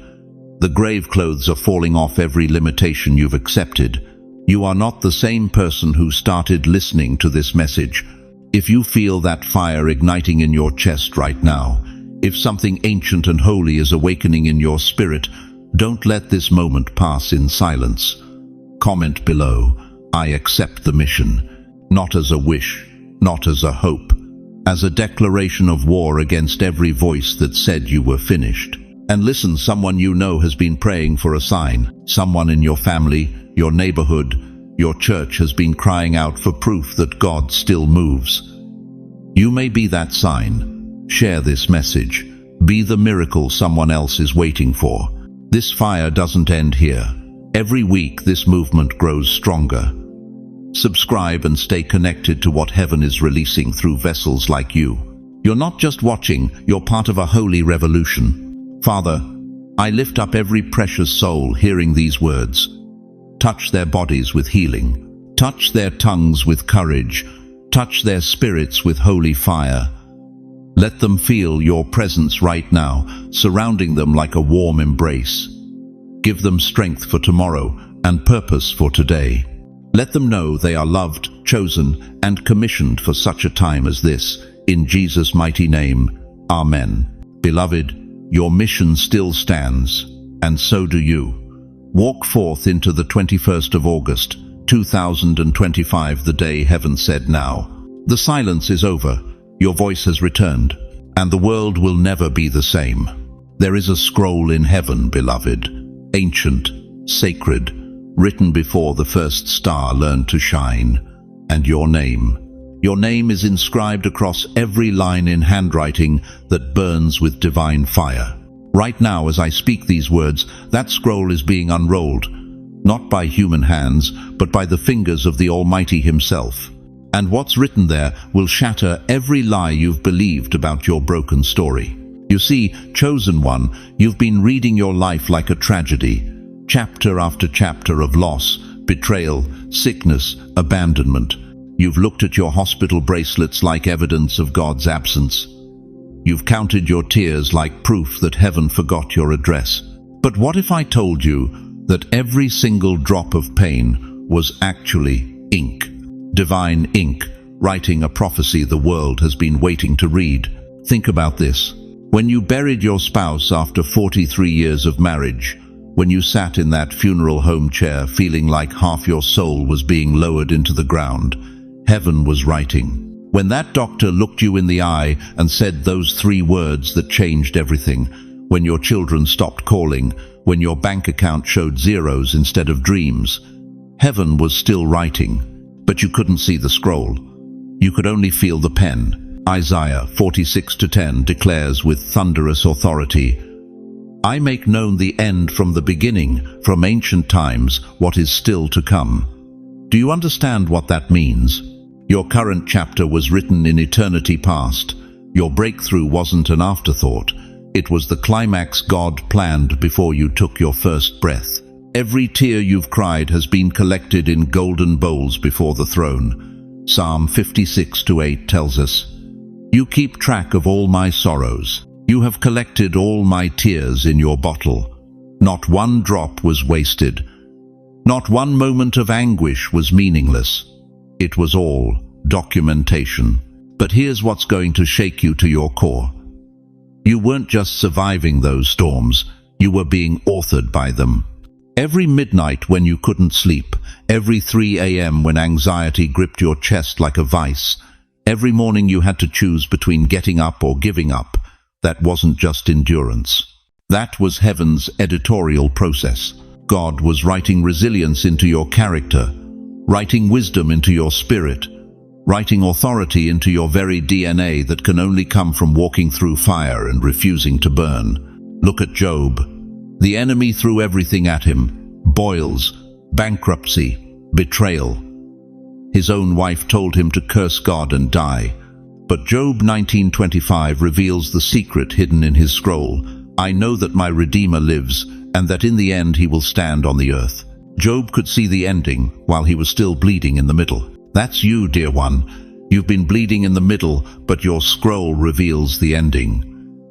Speaker 1: The grave clothes are falling off every limitation you've accepted. You are not the same person who started listening to this message. If you feel that fire igniting in your chest right now, if something ancient and holy is awakening in your spirit, don't let this moment pass in silence. Comment below, "I accept the mission," not as a wish, not as a hope, as a declaration of war against every voice that said you were finished. And listen, someone you know has been praying for a sign. Someone in your family, your neighborhood, your church has been crying out for proof that God still moves. You may be that sign. Share this message. Be the miracle someone else is waiting for. This fire doesn't end here. Every week this movement grows stronger. Subscribe and stay connected to what heaven is releasing through vessels like you. You're not just watching, you're part of a holy revolution. Father, I lift up every precious soul hearing these words. Touch their bodies with healing. Touch their tongues with courage. Touch their spirits with holy fire. Let them feel your presence right now, surrounding them like a warm embrace. Give them strength for tomorrow and purpose for today. Let them know they are loved, chosen, and commissioned for such a time as this. In Jesus' mighty name, Amen. Beloved, your mission still stands, and so do you. Walk forth into the 21st of August, 2025, the day heaven said now. The silence is over, your voice has returned, and the world will never be the same. There is a scroll in heaven, beloved, ancient, sacred, written before the first star learned to shine. And your name. Your name is inscribed across every line in handwriting that burns with divine fire. Right now, as I speak these words, that scroll is being unrolled, not by human hands, but by the fingers of the Almighty Himself. And what's written there will shatter every lie you've believed about your broken story. You see, chosen one, you've been reading your life like a tragedy, chapter after chapter of loss, betrayal, sickness, abandonment. You've looked at your hospital bracelets like evidence of God's absence. You've counted your tears like proof that heaven forgot your address. But what if I told you that every single drop of pain was actually ink? Divine ink, writing a prophecy the world has been waiting to read. Think about this. When you buried your spouse after 43 years of marriage, when you sat in that funeral home chair feeling like half your soul was being lowered into the ground, heaven was writing. When that doctor looked you in the eye and said those 3 words that changed everything, when your children stopped calling, when your bank account showed zeros instead of dreams, heaven was still writing, but you couldn't see the scroll. You could only feel the pen. Isaiah 46:10 declares with thunderous authority, I make known the end from the beginning, from ancient times, what is still to come. Do you understand what that means? Your current chapter was written in eternity past. Your breakthrough wasn't an afterthought. It was the climax God planned before you took your first breath. Every tear you've cried has been collected in golden bowls before the throne. Psalm 56:8 tells us, You keep track of all my sorrows. You have collected all my tears in your bottle. Not one drop was wasted. Not one moment of anguish was meaningless. It was all documentation. But here's what's going to shake you to your core. You weren't just surviving those storms, you were being authored by them. Every midnight when you couldn't sleep, every 3 a.m. when anxiety gripped your chest like a vice, every morning you had to choose between getting up or giving up, that wasn't just endurance. That was heaven's editorial process. God was writing resilience into your character, writing wisdom into your spirit, writing authority into your very DNA that can only come from walking through fire and refusing to burn. Look at Job. The enemy threw everything at him: boils, bankruptcy, betrayal. His own wife told him to curse God and die. But Job 19:25 reveals the secret hidden in his scroll. I know that my Redeemer lives, and that in the end he will stand on the earth. Job could see the ending while he was still bleeding in the middle. That's you, dear one. You've been bleeding in the middle, but your scroll reveals the ending.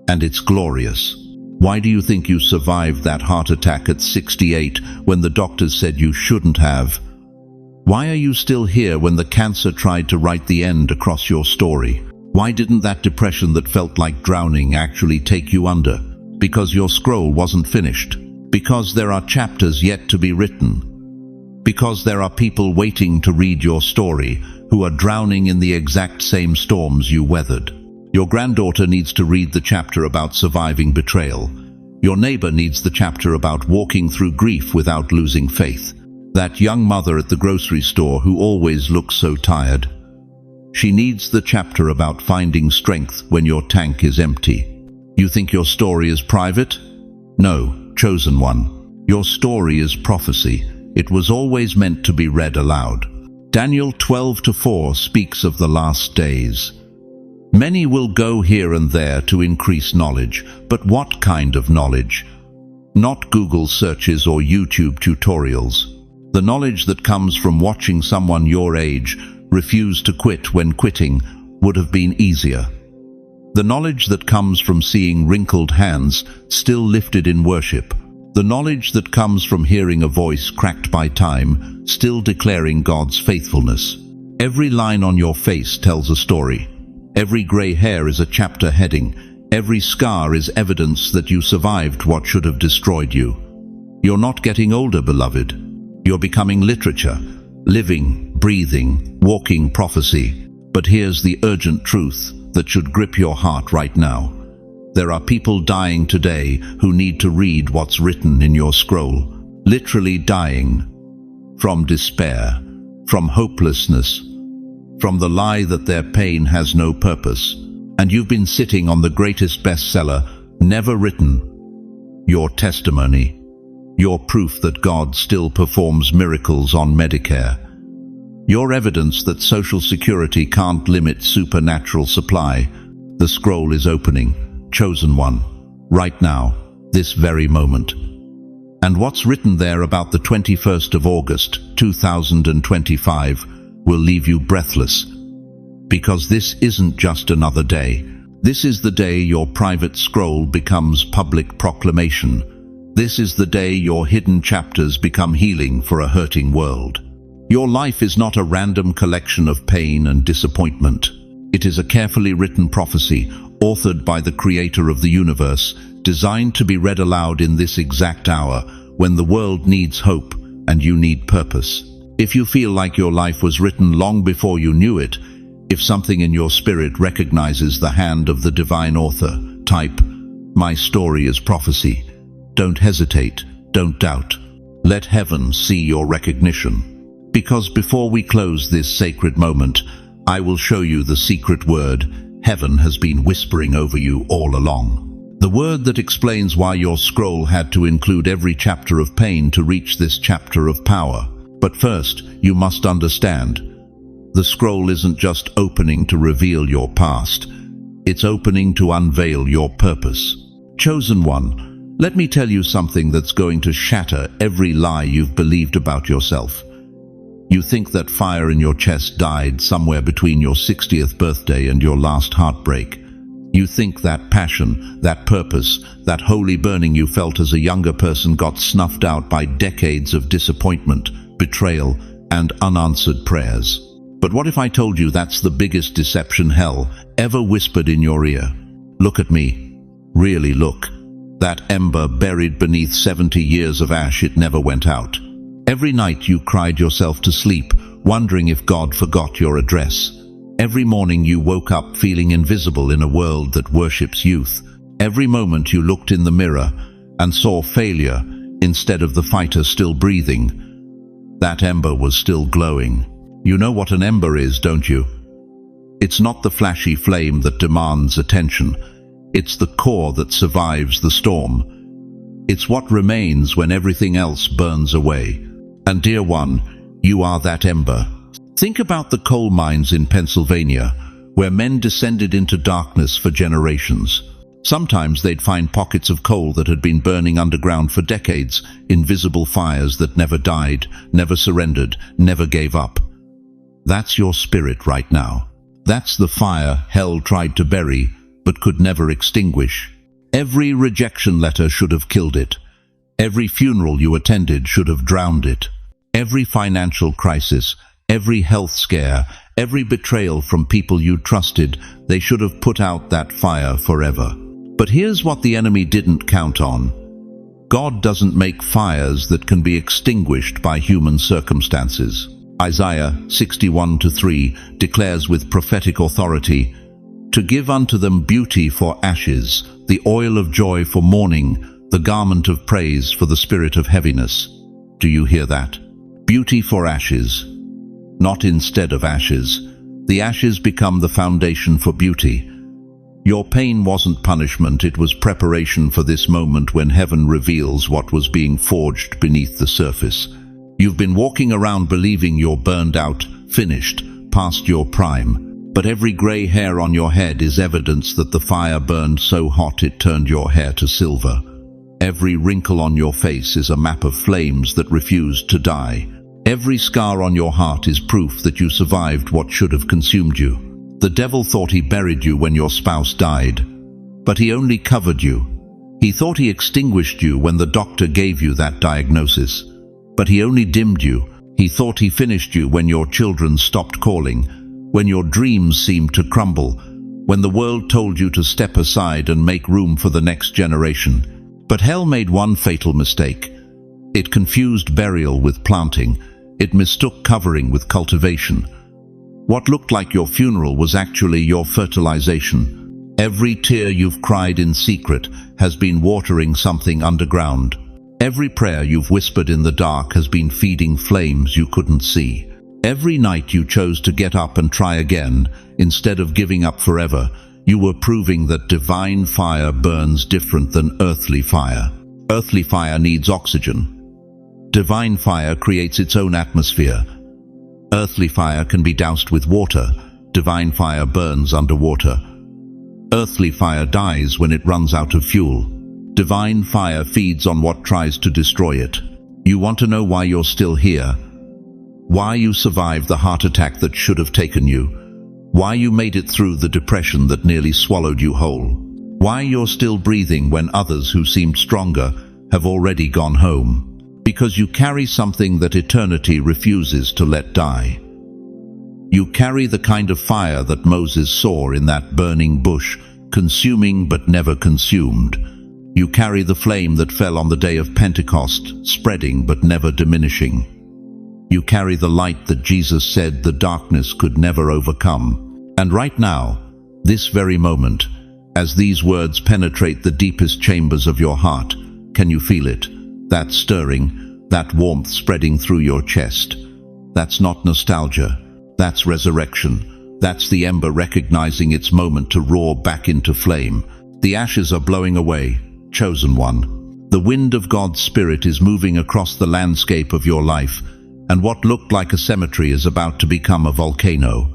Speaker 1: And it's glorious. Why do you think you survived that heart attack at 68 when the doctors said you shouldn't have? Why are you still here when the cancer tried to write the end across your story? Why didn't that depression that felt like drowning actually take you under? Because your scroll wasn't finished. Because there are chapters yet to be written. Because there are people waiting to read your story who are drowning in the exact same storms you weathered. Your granddaughter needs to read the chapter about surviving betrayal. Your neighbor needs the chapter about walking through grief without losing faith. That young mother at the grocery store who always looks so tired. She needs the chapter about finding strength when your tank is empty. You think your story is private? No, chosen one. Your story is prophecy. It was always meant to be read aloud. Daniel 12:4 speaks of the last days. Many will go here and there to increase knowledge, but what kind of knowledge? Not Google searches or YouTube tutorials. The knowledge that comes from watching someone your age refuse to quit when quitting would have been easier. The knowledge that comes from seeing wrinkled hands still lifted in worship. The knowledge that comes from hearing a voice cracked by time, still declaring God's faithfulness. Every line on your face tells a story. Every grey hair is a chapter heading. Every scar is evidence that you survived what should have destroyed you. You're not getting older, beloved. You're becoming literature, living, breathing, walking prophecy. But here's the urgent truth that should grip your heart right now. There are people dying today who need to read what's written in your scroll. Literally dying. from despair, from hopelessness, from the lie that their pain has no purpose. And you've been sitting on the greatest bestseller never written, your testimony, your proof that God still performs miracles on Medicare, your evidence that Social Security can't limit supernatural supply. The scroll is opening, chosen one, right now, this very moment. And what's written there about the 21st of August, 2025, will leave you breathless. Because this isn't just another day. This is the day your private scroll becomes public proclamation. This is the day your hidden chapters become healing for a hurting world. Your life is not a random collection of pain and disappointment. It is a carefully written prophecy, authored by the Creator of the universe, designed to be read aloud in this exact hour, when the world needs hope and you need purpose. If you feel like your life was written long before you knew it, if something in your spirit recognizes the hand of the divine author, type, "My story is prophecy." Don't hesitate, don't doubt. Let heaven see your recognition. Because before we close this sacred moment, I will show you the secret word heaven has been whispering over you all along. The word that explains why your scroll had to include every chapter of pain to reach this chapter of power. But first, you must understand, the scroll isn't just opening to reveal your past. It's opening to unveil your purpose. Chosen one, let me tell you something that's going to shatter every lie you've believed about yourself. You think that fire in your chest died somewhere between your 60th birthday and your last heartbreak. You think that passion, that purpose, that holy burning you felt as a younger person got snuffed out by decades of disappointment, betrayal, and unanswered prayers. But what if I told you that's the biggest deception hell ever whispered in your ear? Look at me. Really look. That ember buried beneath 70 years of ash, it never went out. Every night you cried yourself to sleep, wondering if God forgot your address. Every morning you woke up feeling invisible in a world that worships youth. Every moment you looked in the mirror and saw failure instead of the fighter still breathing. That ember was still glowing. You know what an ember is, don't you? It's not the flashy flame that demands attention. It's the core that survives the storm. It's what remains when everything else burns away. And dear one, you are that ember. Think about the coal mines in Pennsylvania, where men descended into darkness for generations. Sometimes they'd find pockets of coal that had been burning underground for decades, invisible fires that never died, never surrendered, never gave up. That's your spirit right now. That's the fire hell tried to bury, but could never extinguish. Every rejection letter should have killed it. Every funeral you attended should have drowned it. Every financial crisis, every health scare, every betrayal from people you trusted, they should have put out that fire forever. But here's what the enemy didn't count on. God doesn't make fires that can be extinguished by human circumstances. Isaiah 61:3 declares with prophetic authority, "To give unto them beauty for ashes, the oil of joy for mourning, the garment of praise for the spirit of heaviness." Do you hear that? Beauty for ashes. Not instead of ashes. The ashes become the foundation for beauty. Your pain wasn't punishment, it was preparation for this moment when heaven reveals what was being forged beneath the surface. You've been walking around believing you're burned out, finished, past your prime. But every grey hair on your head is evidence that the fire burned so hot it turned your hair to silver. Every wrinkle on your face is a map of flames that refused to die. Every scar on your heart is proof that you survived what should have consumed you. The devil thought he buried you when your spouse died, but he only covered you. He thought he extinguished you when the doctor gave you that diagnosis, but he only dimmed you. He thought he finished you when your children stopped calling, when your dreams seemed to crumble, when the world told you to step aside and make room for the next generation. But hell made one fatal mistake. It confused burial with planting. It mistook covering with cultivation. What looked like your funeral was actually your fertilization. Every tear you've cried in secret has been watering something underground. Every prayer you've whispered in the dark has been feeding flames you couldn't see. Every night you chose to get up and try again, instead of giving up forever, you were proving that divine fire burns different than earthly fire. Earthly fire needs oxygen. Divine fire creates its own atmosphere. Earthly fire can be doused with water. Divine fire burns underwater. Earthly fire dies when it runs out of fuel. Divine fire feeds on what tries to destroy it. You want to know why you're still here? Why you survived the heart attack that should have taken you? Why you made it through the depression that nearly swallowed you whole? Why you're still breathing when others who seemed stronger have already gone home? Because you carry something that eternity refuses to let die. You carry the kind of fire that Moses saw in that burning bush, consuming but never consumed. You carry the flame that fell on the day of Pentecost, spreading but never diminishing. You carry the light that Jesus said the darkness could never overcome. And right now, this very moment, as these words penetrate the deepest chambers of your heart, can you feel it? That stirring, that warmth spreading through your chest. That's not nostalgia. That's resurrection. That's the ember recognizing its moment to roar back into flame. The ashes are blowing away, chosen one. The wind of God's Spirit is moving across the landscape of your life, and what looked like a cemetery is about to become a volcano.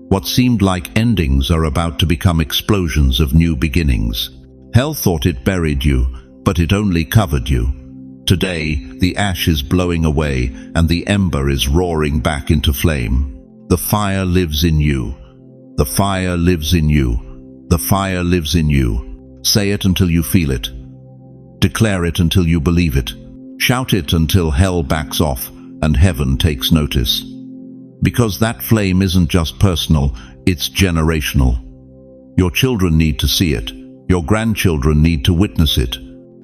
Speaker 1: What seemed like endings are about to become explosions of new beginnings. Hell thought it buried you, but it only covered you. Today, the ash is blowing away, and the ember is roaring back into flame. The fire lives in you. The fire lives in you. The fire lives in you. Say it until you feel it. Declare it until you believe it. Shout it until hell backs off and heaven takes notice. Because that flame isn't just personal, it's generational. Your children need to see it. Your grandchildren need to witness it.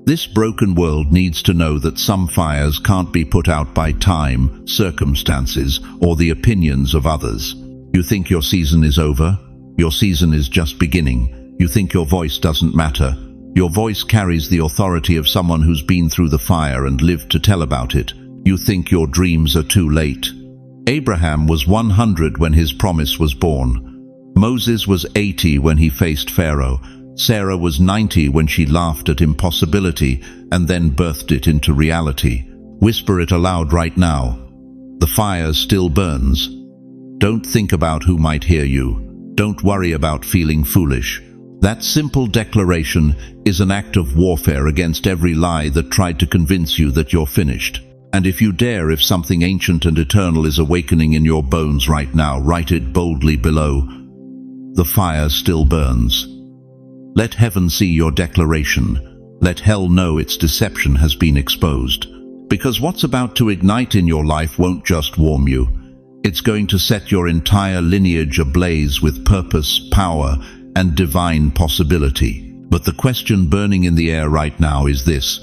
Speaker 1: This broken world needs to know that some fires can't be put out by time, circumstances, or the opinions of others. You think your season is over? Your season is just beginning. You think your voice doesn't matter? Your voice carries the authority of someone who's been through the fire and lived to tell about it. You think your dreams are too late. Abraham was 100 when his promise was born. Moses was 80 when he faced Pharaoh. Sarah was 90 when she laughed at impossibility and then birthed it into reality. Whisper it aloud right now. The fire still burns. Don't think about who might hear you. Don't worry about feeling foolish. That simple declaration is an act of warfare against every lie that tried to convince you that you're finished. And if you dare, if something ancient and eternal is awakening in your bones right now, write it boldly below. The fire still burns. Let heaven see your declaration. Let hell know its deception has been exposed. Because what's about to ignite in your life won't just warm you. It's going to set your entire lineage ablaze with purpose, power, and divine possibility. But the question burning in the air right now is this.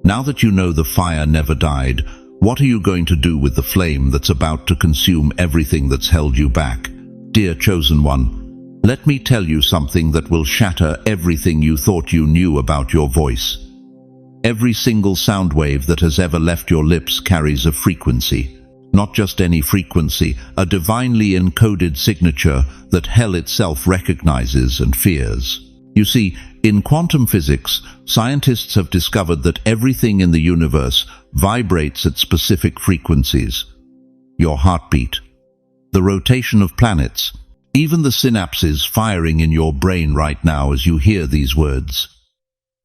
Speaker 1: Now that you know the fire never died, what are you going to do with the flame that's about to consume everything that's held you back? Dear chosen one, let me tell you something that will shatter everything you thought you knew about your voice. Every single sound wave that has ever left your lips carries a frequency. Not just any frequency, a divinely encoded signature that hell itself recognizes and fears. You see, in quantum physics, scientists have discovered that everything in the universe vibrates at specific frequencies. Your heartbeat, the rotation of planets, even the synapses firing in your brain right now as you hear these words.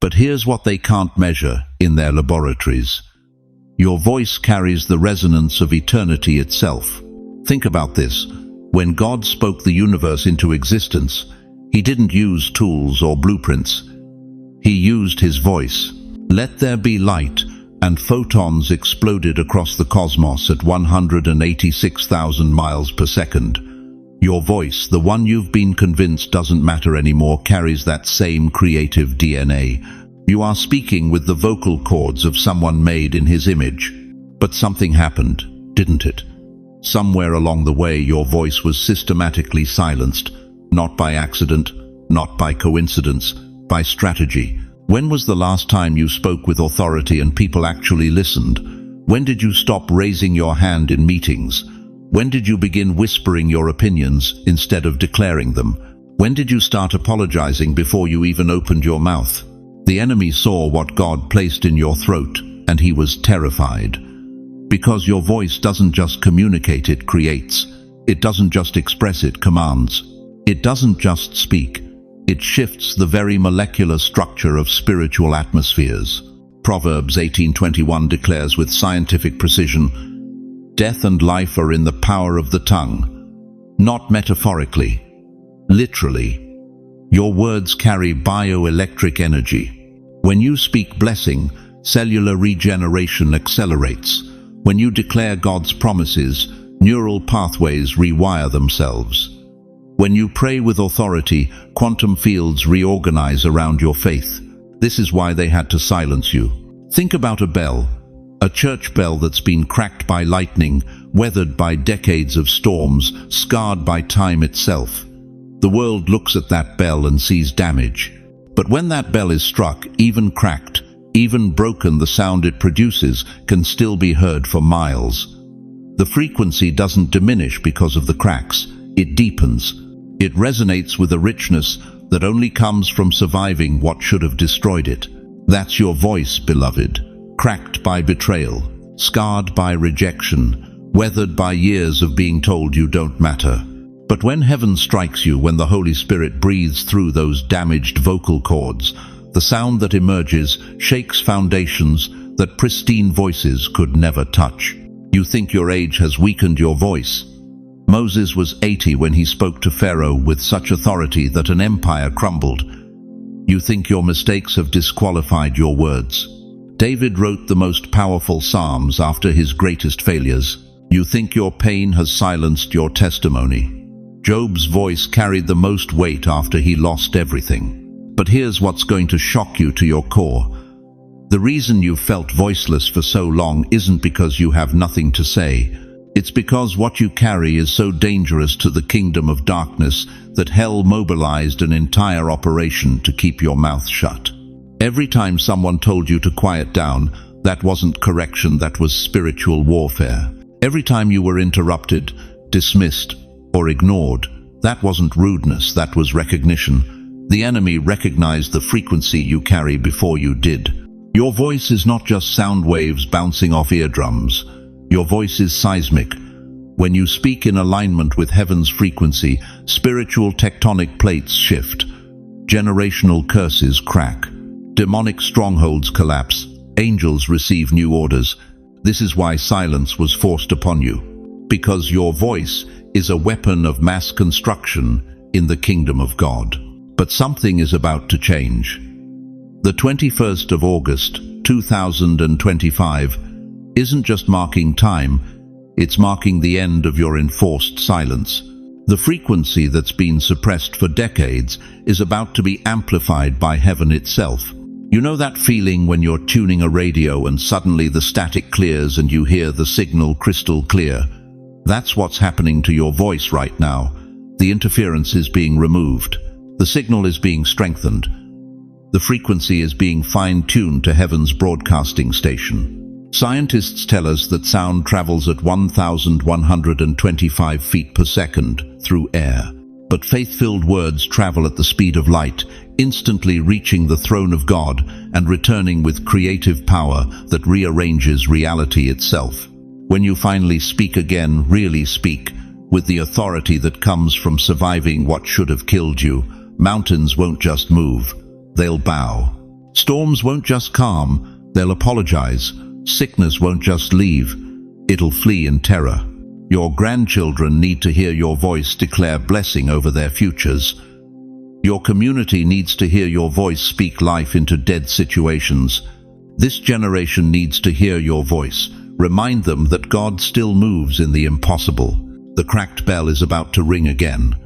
Speaker 1: But here's what they can't measure in their laboratories. Your voice carries the resonance of eternity itself. Think about this. When God spoke the universe into existence, He didn't use tools or blueprints. He used His voice. Let there be light, and photons exploded across the cosmos at 186,000 miles per second. Your voice, the one you've been convinced doesn't matter anymore, carries that same creative DNA. You are speaking with the vocal cords of someone made in His image. But something happened, didn't it? Somewhere along the way, your voice was systematically silenced, not by accident, not by coincidence, by strategy. When was the last time you spoke with authority and people actually listened? When did you stop raising your hand in meetings? When did you begin whispering your opinions instead of declaring them? When did you start apologizing before you even opened your mouth? The enemy saw what God placed in your throat, and he was terrified. Because your voice doesn't just communicate, it creates. It doesn't just express, it commands. It doesn't just speak. It shifts the very molecular structure of spiritual atmospheres. Proverbs 18:21 declares with scientific precision, "Death and life are in the power of the tongue." Not metaphorically, literally. Your words carry bioelectric energy. When you speak blessing, cellular regeneration accelerates. When you declare God's promises, neural pathways rewire themselves. When you pray with authority, quantum fields reorganize around your faith. This is why they had to silence you. Think about a bell, a church bell that's been cracked by lightning, weathered by decades of storms, scarred by time itself. The world looks at that bell and sees damage. But when that bell is struck, even cracked, even broken, the sound it produces can still be heard for miles. The frequency doesn't diminish because of the cracks. It deepens. It resonates with a richness that only comes from surviving what should have destroyed it. That's your voice, beloved. Cracked by betrayal, scarred by rejection, weathered by years of being told you don't matter. But when heaven strikes you, when the Holy Spirit breathes through those damaged vocal cords, the sound that emerges shakes foundations that pristine voices could never touch. You think your age has weakened your voice. Moses was 80 when he spoke to Pharaoh with such authority that an empire crumbled. You think your mistakes have disqualified your words. David wrote the most powerful psalms after his greatest failures. You think your pain has silenced your testimony. Job's voice carried the most weight after he lost everything. But here's what's going to shock you to your core. The reason you've felt voiceless for so long isn't because you have nothing to say. It's because what you carry is so dangerous to the kingdom of darkness that hell mobilized an entire operation to keep your mouth shut. Every time someone told you to quiet down, that wasn't correction, that was spiritual warfare. Every time you were interrupted, dismissed, or ignored, that wasn't rudeness, that was recognition. The enemy recognized the frequency you carry before you did. Your voice is not just sound waves bouncing off eardrums. Your voice is seismic. When you speak in alignment with heaven's frequency, spiritual tectonic plates shift. Generational curses crack. Demonic strongholds collapse. Angels receive new orders. This is why silence was forced upon you. Because your voice is a weapon of mass construction in the kingdom of God. But something is about to change. The 21st of August, 2025, isn't just marking time, it's marking the end of your enforced silence. The frequency that's been suppressed for decades is about to be amplified by heaven itself. You know that feeling when you're tuning a radio and suddenly the static clears and you hear the signal crystal clear? That's what's happening to your voice right now. The interference is being removed. The signal is being strengthened. The frequency is being fine-tuned to heaven's broadcasting station. Scientists tell us that sound travels at 1,125 feet per second through air. But faith-filled words travel at the speed of light, instantly reaching the throne of God and returning with creative power that rearranges reality itself. When you finally speak again, really speak, with the authority that comes from surviving what should have killed you, mountains won't just move, they'll bow. Storms won't just calm, they'll apologize. Sickness won't just leave, it'll flee in terror. Your grandchildren need to hear your voice declare blessing over their futures. Your community needs to hear your voice speak life into dead situations. This generation needs to hear your voice. Remind them that God still moves in the impossible. The cracked bell is about to ring again,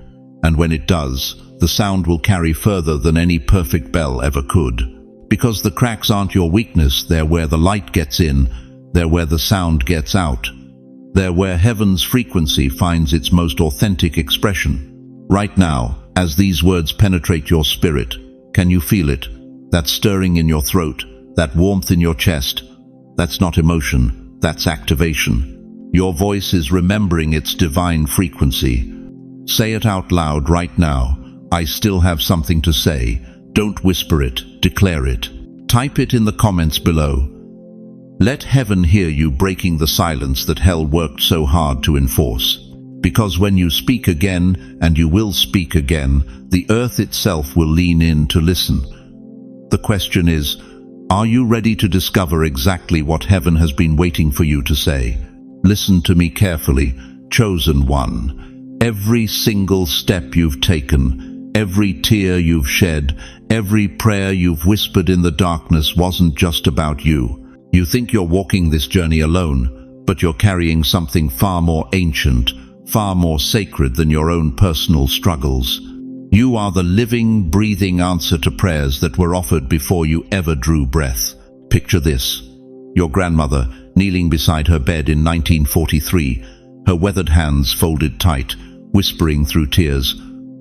Speaker 1: and when it does, the sound will carry further than any perfect bell ever could. Because the cracks aren't your weakness, they're where the light gets in, they're where the sound gets out. They're where heaven's frequency finds its most authentic expression. Right now, as these words penetrate your spirit, can you feel it? that stirring in your throat, that warmth in your chest. That's not emotion, that's activation. Your voice is remembering its divine frequency. Say it out loud right now. I still have something to say. Don't whisper it, declare it. Type it in the comments below. Let heaven hear you breaking the silence that hell worked so hard to enforce. Because when you speak again, and you will speak again, the earth itself will lean in to listen. The question is, are you ready to discover exactly what heaven has been waiting for you to say? Listen to me carefully, chosen one. Every single step you've taken, every tear you've shed, every prayer you've whispered in the darkness wasn't just about you. You think you're walking this journey alone, but you're carrying something far more ancient, far more sacred than your own personal struggles. You are the living, breathing answer to prayers that were offered before you ever drew breath. Picture this. Your grandmother, kneeling beside her bed in 1943, her weathered hands folded tight, whispering through tears,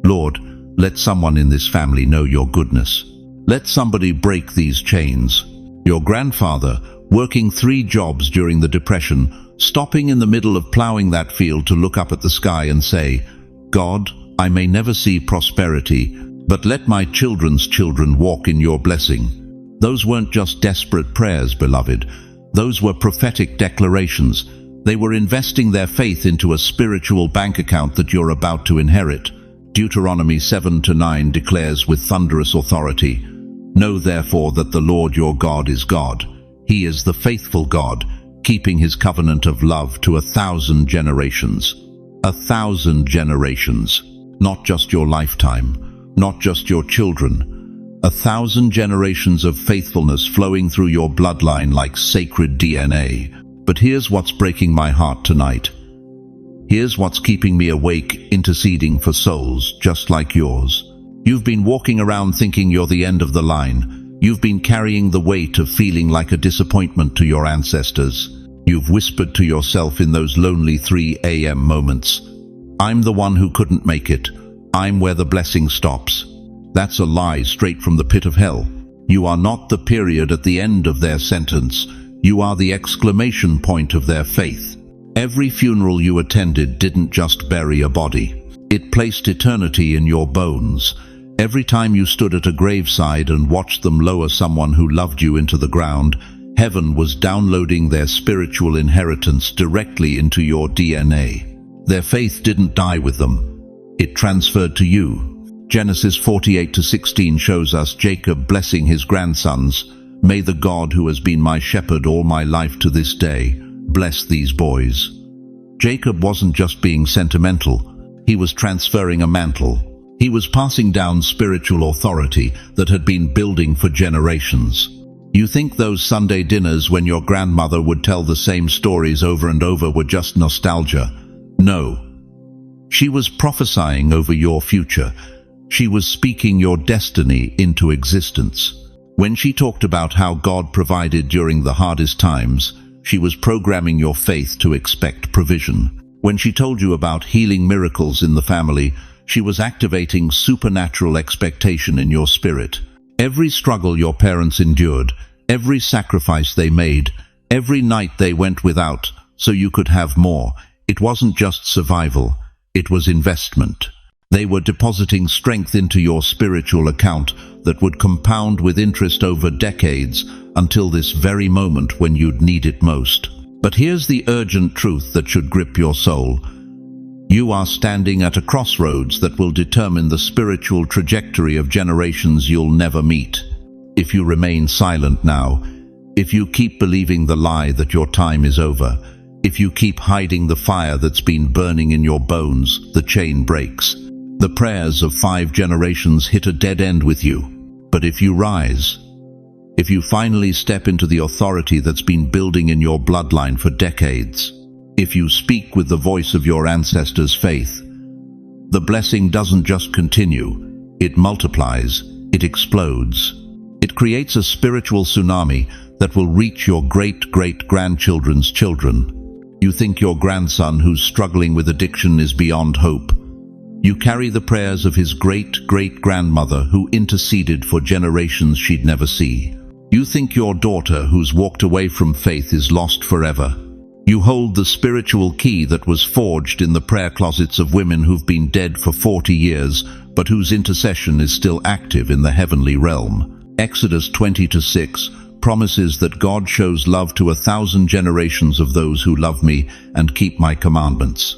Speaker 1: "Lord, let someone in this family know your goodness. Let somebody break these chains." Your grandfather, working 3 jobs during the Depression, stopping in the middle of plowing that field to look up at the sky and say, "God, I may never see prosperity, but let my children's children walk in your blessing." Those weren't just desperate prayers, beloved. Those were prophetic declarations. They were investing their faith into a spiritual bank account that you're about to inherit. Deuteronomy 7-9 declares with thunderous authority, "Know therefore that the Lord your God is God. He is the faithful God, keeping his covenant of love to 1,000 generations. 1,000 generations. Not just your lifetime, not just your children. 1,000 generations of faithfulness flowing through your bloodline like sacred DNA. But here's what's breaking my heart tonight. Here's what's keeping me awake, interceding for souls just like yours. You've been walking around thinking you're the end of the line. You've been carrying the weight of feeling like a disappointment to your ancestors. You've whispered to yourself in those lonely 3 a.m. moments, "I'm the one who couldn't make it. I'm where the blessing stops." That's a lie straight from the pit of hell. You are not the period at the end of their sentence. You are the exclamation point of their faith. Every funeral you attended didn't just bury a body. It placed eternity in your bones. Every time you stood at a graveside and watched them lower someone who loved you into the ground, heaven was downloading their spiritual inheritance directly into your DNA. Their faith didn't die with them. It transferred to you. Genesis 48-16 shows us Jacob blessing his grandsons. "May the God who has been my shepherd all my life to this day, bless these boys." Jacob wasn't just being sentimental. He was transferring a mantle. He was passing down spiritual authority that had been building for generations. You think those Sunday dinners when your grandmother would tell the same stories over and over were just nostalgia? No. She was prophesying over your future. She was speaking your destiny into existence. When she talked about how God provided during the hardest times, she was programming your faith to expect provision. When she told you about healing miracles in the family, she was activating supernatural expectation in your spirit. Every struggle your parents endured, every sacrifice they made, every night they went without so you could have more, it wasn't just survival, it was investment. They were depositing strength into your spiritual account that would compound with interest over decades until this very moment when you'd need it most. But here's the urgent truth that should grip your soul. You are standing at a crossroads that will determine the spiritual trajectory of generations you'll never meet. If you remain silent now, if you keep believing the lie that your time is over, if you keep hiding the fire that's been burning in your bones, the chain breaks. The prayers of 5 generations hit a dead end with you. But if you rise, if you finally step into the authority that's been building in your bloodline for decades, if you speak with the voice of your ancestors' faith, the blessing doesn't just continue, it multiplies, it explodes. It creates a spiritual tsunami that will reach your great-great-grandchildren's children. You think your grandson who's struggling with addiction is beyond hope. You carry the prayers of his great-great-grandmother who interceded for generations she'd never see. You think your daughter who's walked away from faith is lost forever. You hold the spiritual key that was forged in the prayer closets of women who've been dead for 40 years, but whose intercession is still active in the heavenly realm. Exodus 20:6 promises that God shows love to 1,000 generations of those who love me and keep my commandments.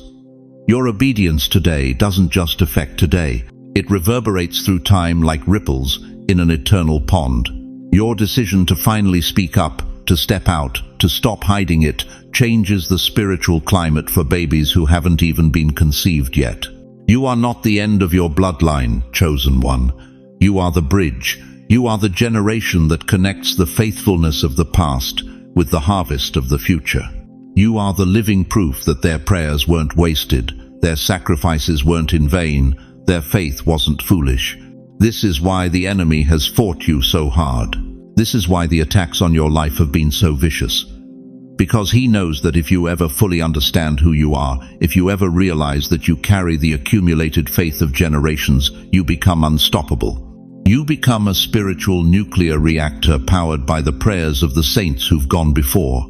Speaker 1: Your obedience today doesn't just affect today. It reverberates through time like ripples in an eternal pond. Your decision to finally speak up, to step out, to stop hiding it, changes the spiritual climate for babies who haven't even been conceived yet. You are not the end of your bloodline, chosen one. You are the bridge. You are the generation that connects the faithfulness of the past with the harvest of the future. You are the living proof that their prayers weren't wasted, their sacrifices weren't in vain, their faith wasn't foolish. This is why the enemy has fought you so hard. This is why the attacks on your life have been so vicious. Because he knows that if you ever fully understand who you are, if you ever realize that you carry the accumulated faith of generations, you become unstoppable. You become a spiritual nuclear reactor powered by the prayers of the saints who've gone before.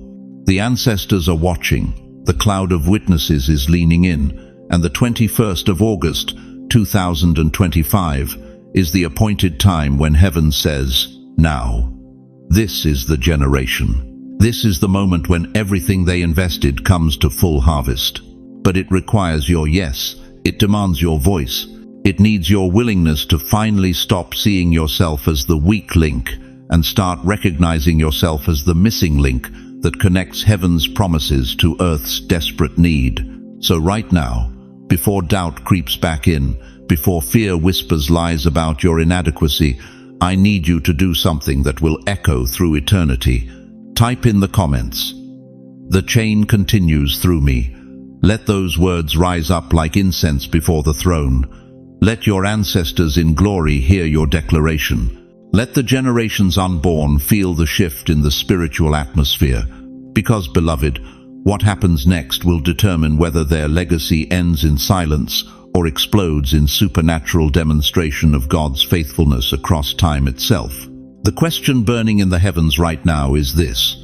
Speaker 1: The ancestors are watching. The cloud of witnesses is leaning in, and the 21st of August, 2025, is the appointed time when heaven says, now. This is the generation. This is the moment when everything they invested comes to full harvest. But it requires your yes. It demands your voice. It needs your willingness to finally stop seeing yourself as the weak link and start recognizing yourself as the missing link that connects heaven's promises to earth's desperate need. So right now, before doubt creeps back in, before fear whispers lies about your inadequacy, I need you to do something that will echo through eternity. Type in the comments, "The chain continues through me." Let those words rise up like incense before the throne. Let your ancestors in glory hear your declaration. Let the generations unborn feel the shift in the spiritual atmosphere. Because, beloved, what happens next will determine whether their legacy ends in silence or explodes in supernatural demonstration of God's faithfulness across time itself. The question burning in the heavens right now is this: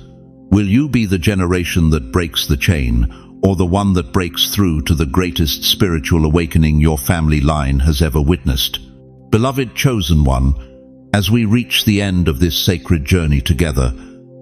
Speaker 1: will you be the generation that breaks the chain, or the one that breaks through to the greatest spiritual awakening your family line has ever witnessed? Beloved chosen one, as we reach the end of this sacred journey together,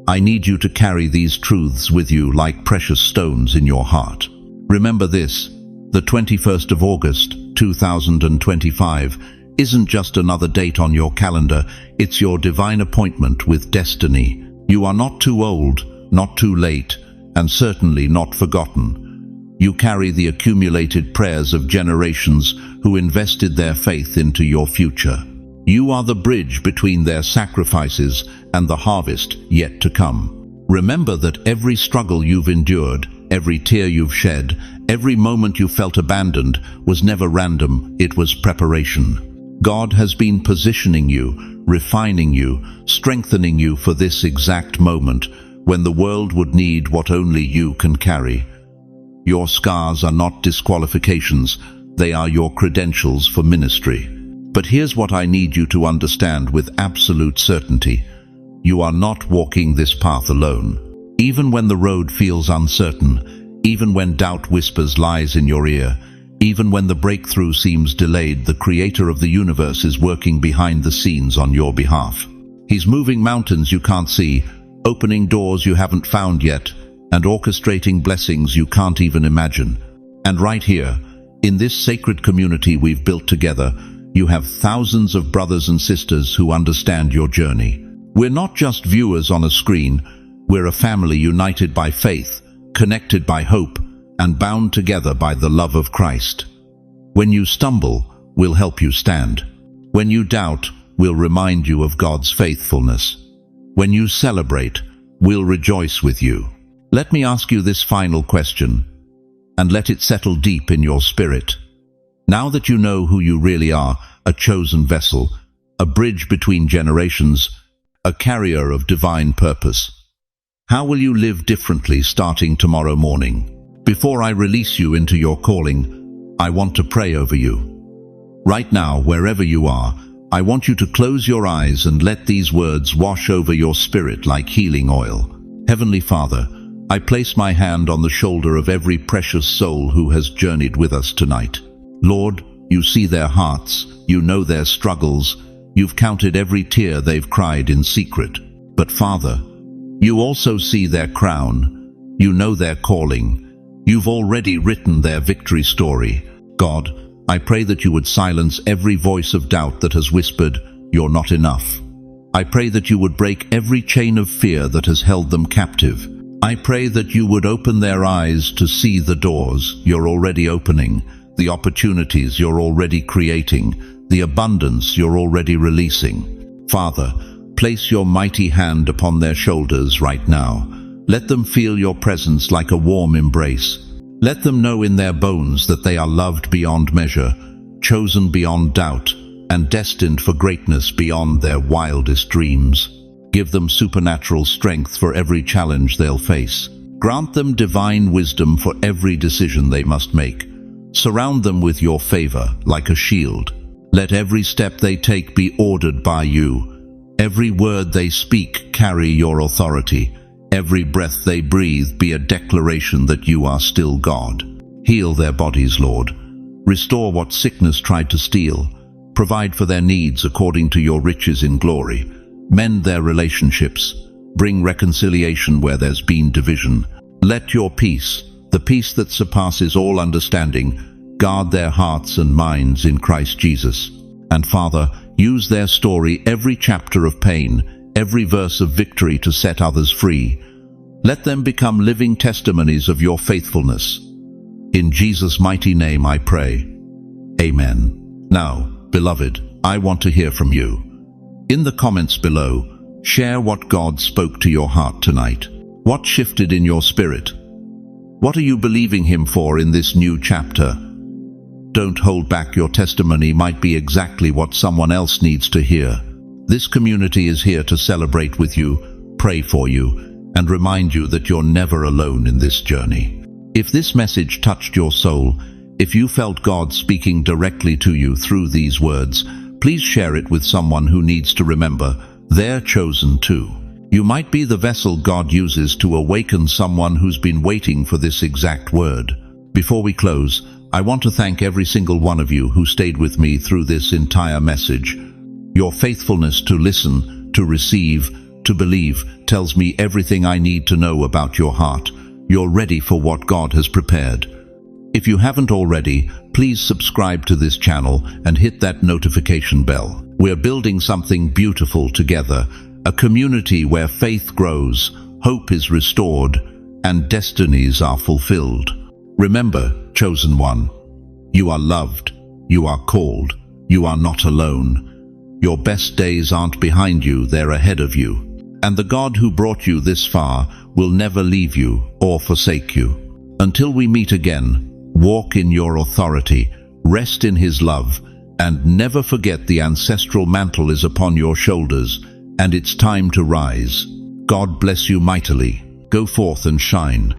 Speaker 1: I need you to carry these truths with you like precious stones in your heart. Remember this: the 21st of August, 2025, isn't just another date on your calendar, it's your divine appointment with destiny. You are not too old, not too late, and certainly not forgotten. You carry the accumulated prayers of generations who invested their faith into your future. You are the bridge between their sacrifices and the harvest yet to come. Remember that every struggle you've endured, every tear you've shed, every moment you felt abandoned was never random, it was preparation. God has been positioning you, refining you, strengthening you for this exact moment when the world would need what only you can carry. Your scars are not disqualifications, they are your credentials for ministry. But here's what I need you to understand with absolute certainty. You are not walking this path alone. Even when the road feels uncertain, even when doubt whispers lies in your ear, even when the breakthrough seems delayed, the Creator of the universe is working behind the scenes on your behalf. He's moving mountains you can't see, opening doors you haven't found yet, and orchestrating blessings you can't even imagine. And right here, in this sacred community we've built together, you have thousands of brothers and sisters who understand your journey. We're not just viewers on a screen, we're a family united by faith, connected by hope, and bound together by the love of Christ. When you stumble, we'll help you stand. When you doubt, we'll remind you of God's faithfulness. When you celebrate, we'll rejoice with you. Let me ask you this final question, and let it settle deep in your spirit. Now that you know who you really are, a chosen vessel, a bridge between generations, a carrier of divine purpose, how will you live differently starting tomorrow morning? Before I release you into your calling, I want to pray over you. Right now, wherever you are, I want you to close your eyes and let these words wash over your spirit like healing oil. Heavenly Father, I place my hand on the shoulder of every precious soul who has journeyed with us tonight. Lord, you see their hearts, you know their struggles, you've counted every tear they've cried in secret. But Father, you also see their crown, you know their calling, you've already written their victory story. God, I pray that you would silence every voice of doubt that has whispered, "You're not enough." I pray that you would break every chain of fear that has held them captive. I pray that you would open their eyes to see the doors you're already opening, the opportunities you're already creating, the abundance you're already releasing. Father, place your mighty hand upon their shoulders right now. Let them feel your presence like a warm embrace. Let them know in their bones that they are loved beyond measure, chosen beyond doubt, and destined for greatness beyond their wildest dreams. Give them supernatural strength for every challenge they'll face. Grant them divine wisdom for every decision they must make. Surround them with your favor like a shield. Let every step they take be ordered by you. Every word they speak carry your authority. Every breath they breathe be a declaration that you are still God. Heal their bodies, Lord. Restore what sickness tried to steal. Provide for their needs according to your riches in glory. Mend their relationships. Bring reconciliation where there's been division. Let your peace, the peace that surpasses all understanding, guard their hearts and minds in Christ Jesus. And Father, use their story, every chapter of pain, every verse of victory to set others free. Let them become living testimonies of your faithfulness. In Jesus' mighty name I pray. Amen. Now, beloved, I want to hear from you. In the comments below, share what God spoke to your heart tonight. What shifted in your spirit? What are you believing Him for in this new chapter? Don't hold back. Your testimony might be exactly what someone else needs to hear. This community is here to celebrate with you, pray for you, and remind you that you're never alone in this journey. If this message touched your soul, if you felt God speaking directly to you through these words, please share it with someone who needs to remember they're chosen too. You might be the vessel God uses to awaken someone who's been waiting for this exact word. Before we close, I want to thank every single one of you who stayed with me through this entire message. Your faithfulness to listen, to receive, to believe tells me everything I need to know about your heart. You're ready for what God has prepared. If you haven't already, please subscribe to this channel and hit that notification bell. We're building something beautiful together, a community where faith grows, hope is restored, and destinies are fulfilled. Remember, chosen one, you are loved, you are called, you are not alone. Your best days aren't behind you, they're ahead of you. And the God who brought you this far will never leave you or forsake you. Until we meet again, walk in your authority, rest in His love, and never forget the ancestral mantle is upon your shoulders, and it's time to rise. God bless you mightily. Go forth and shine.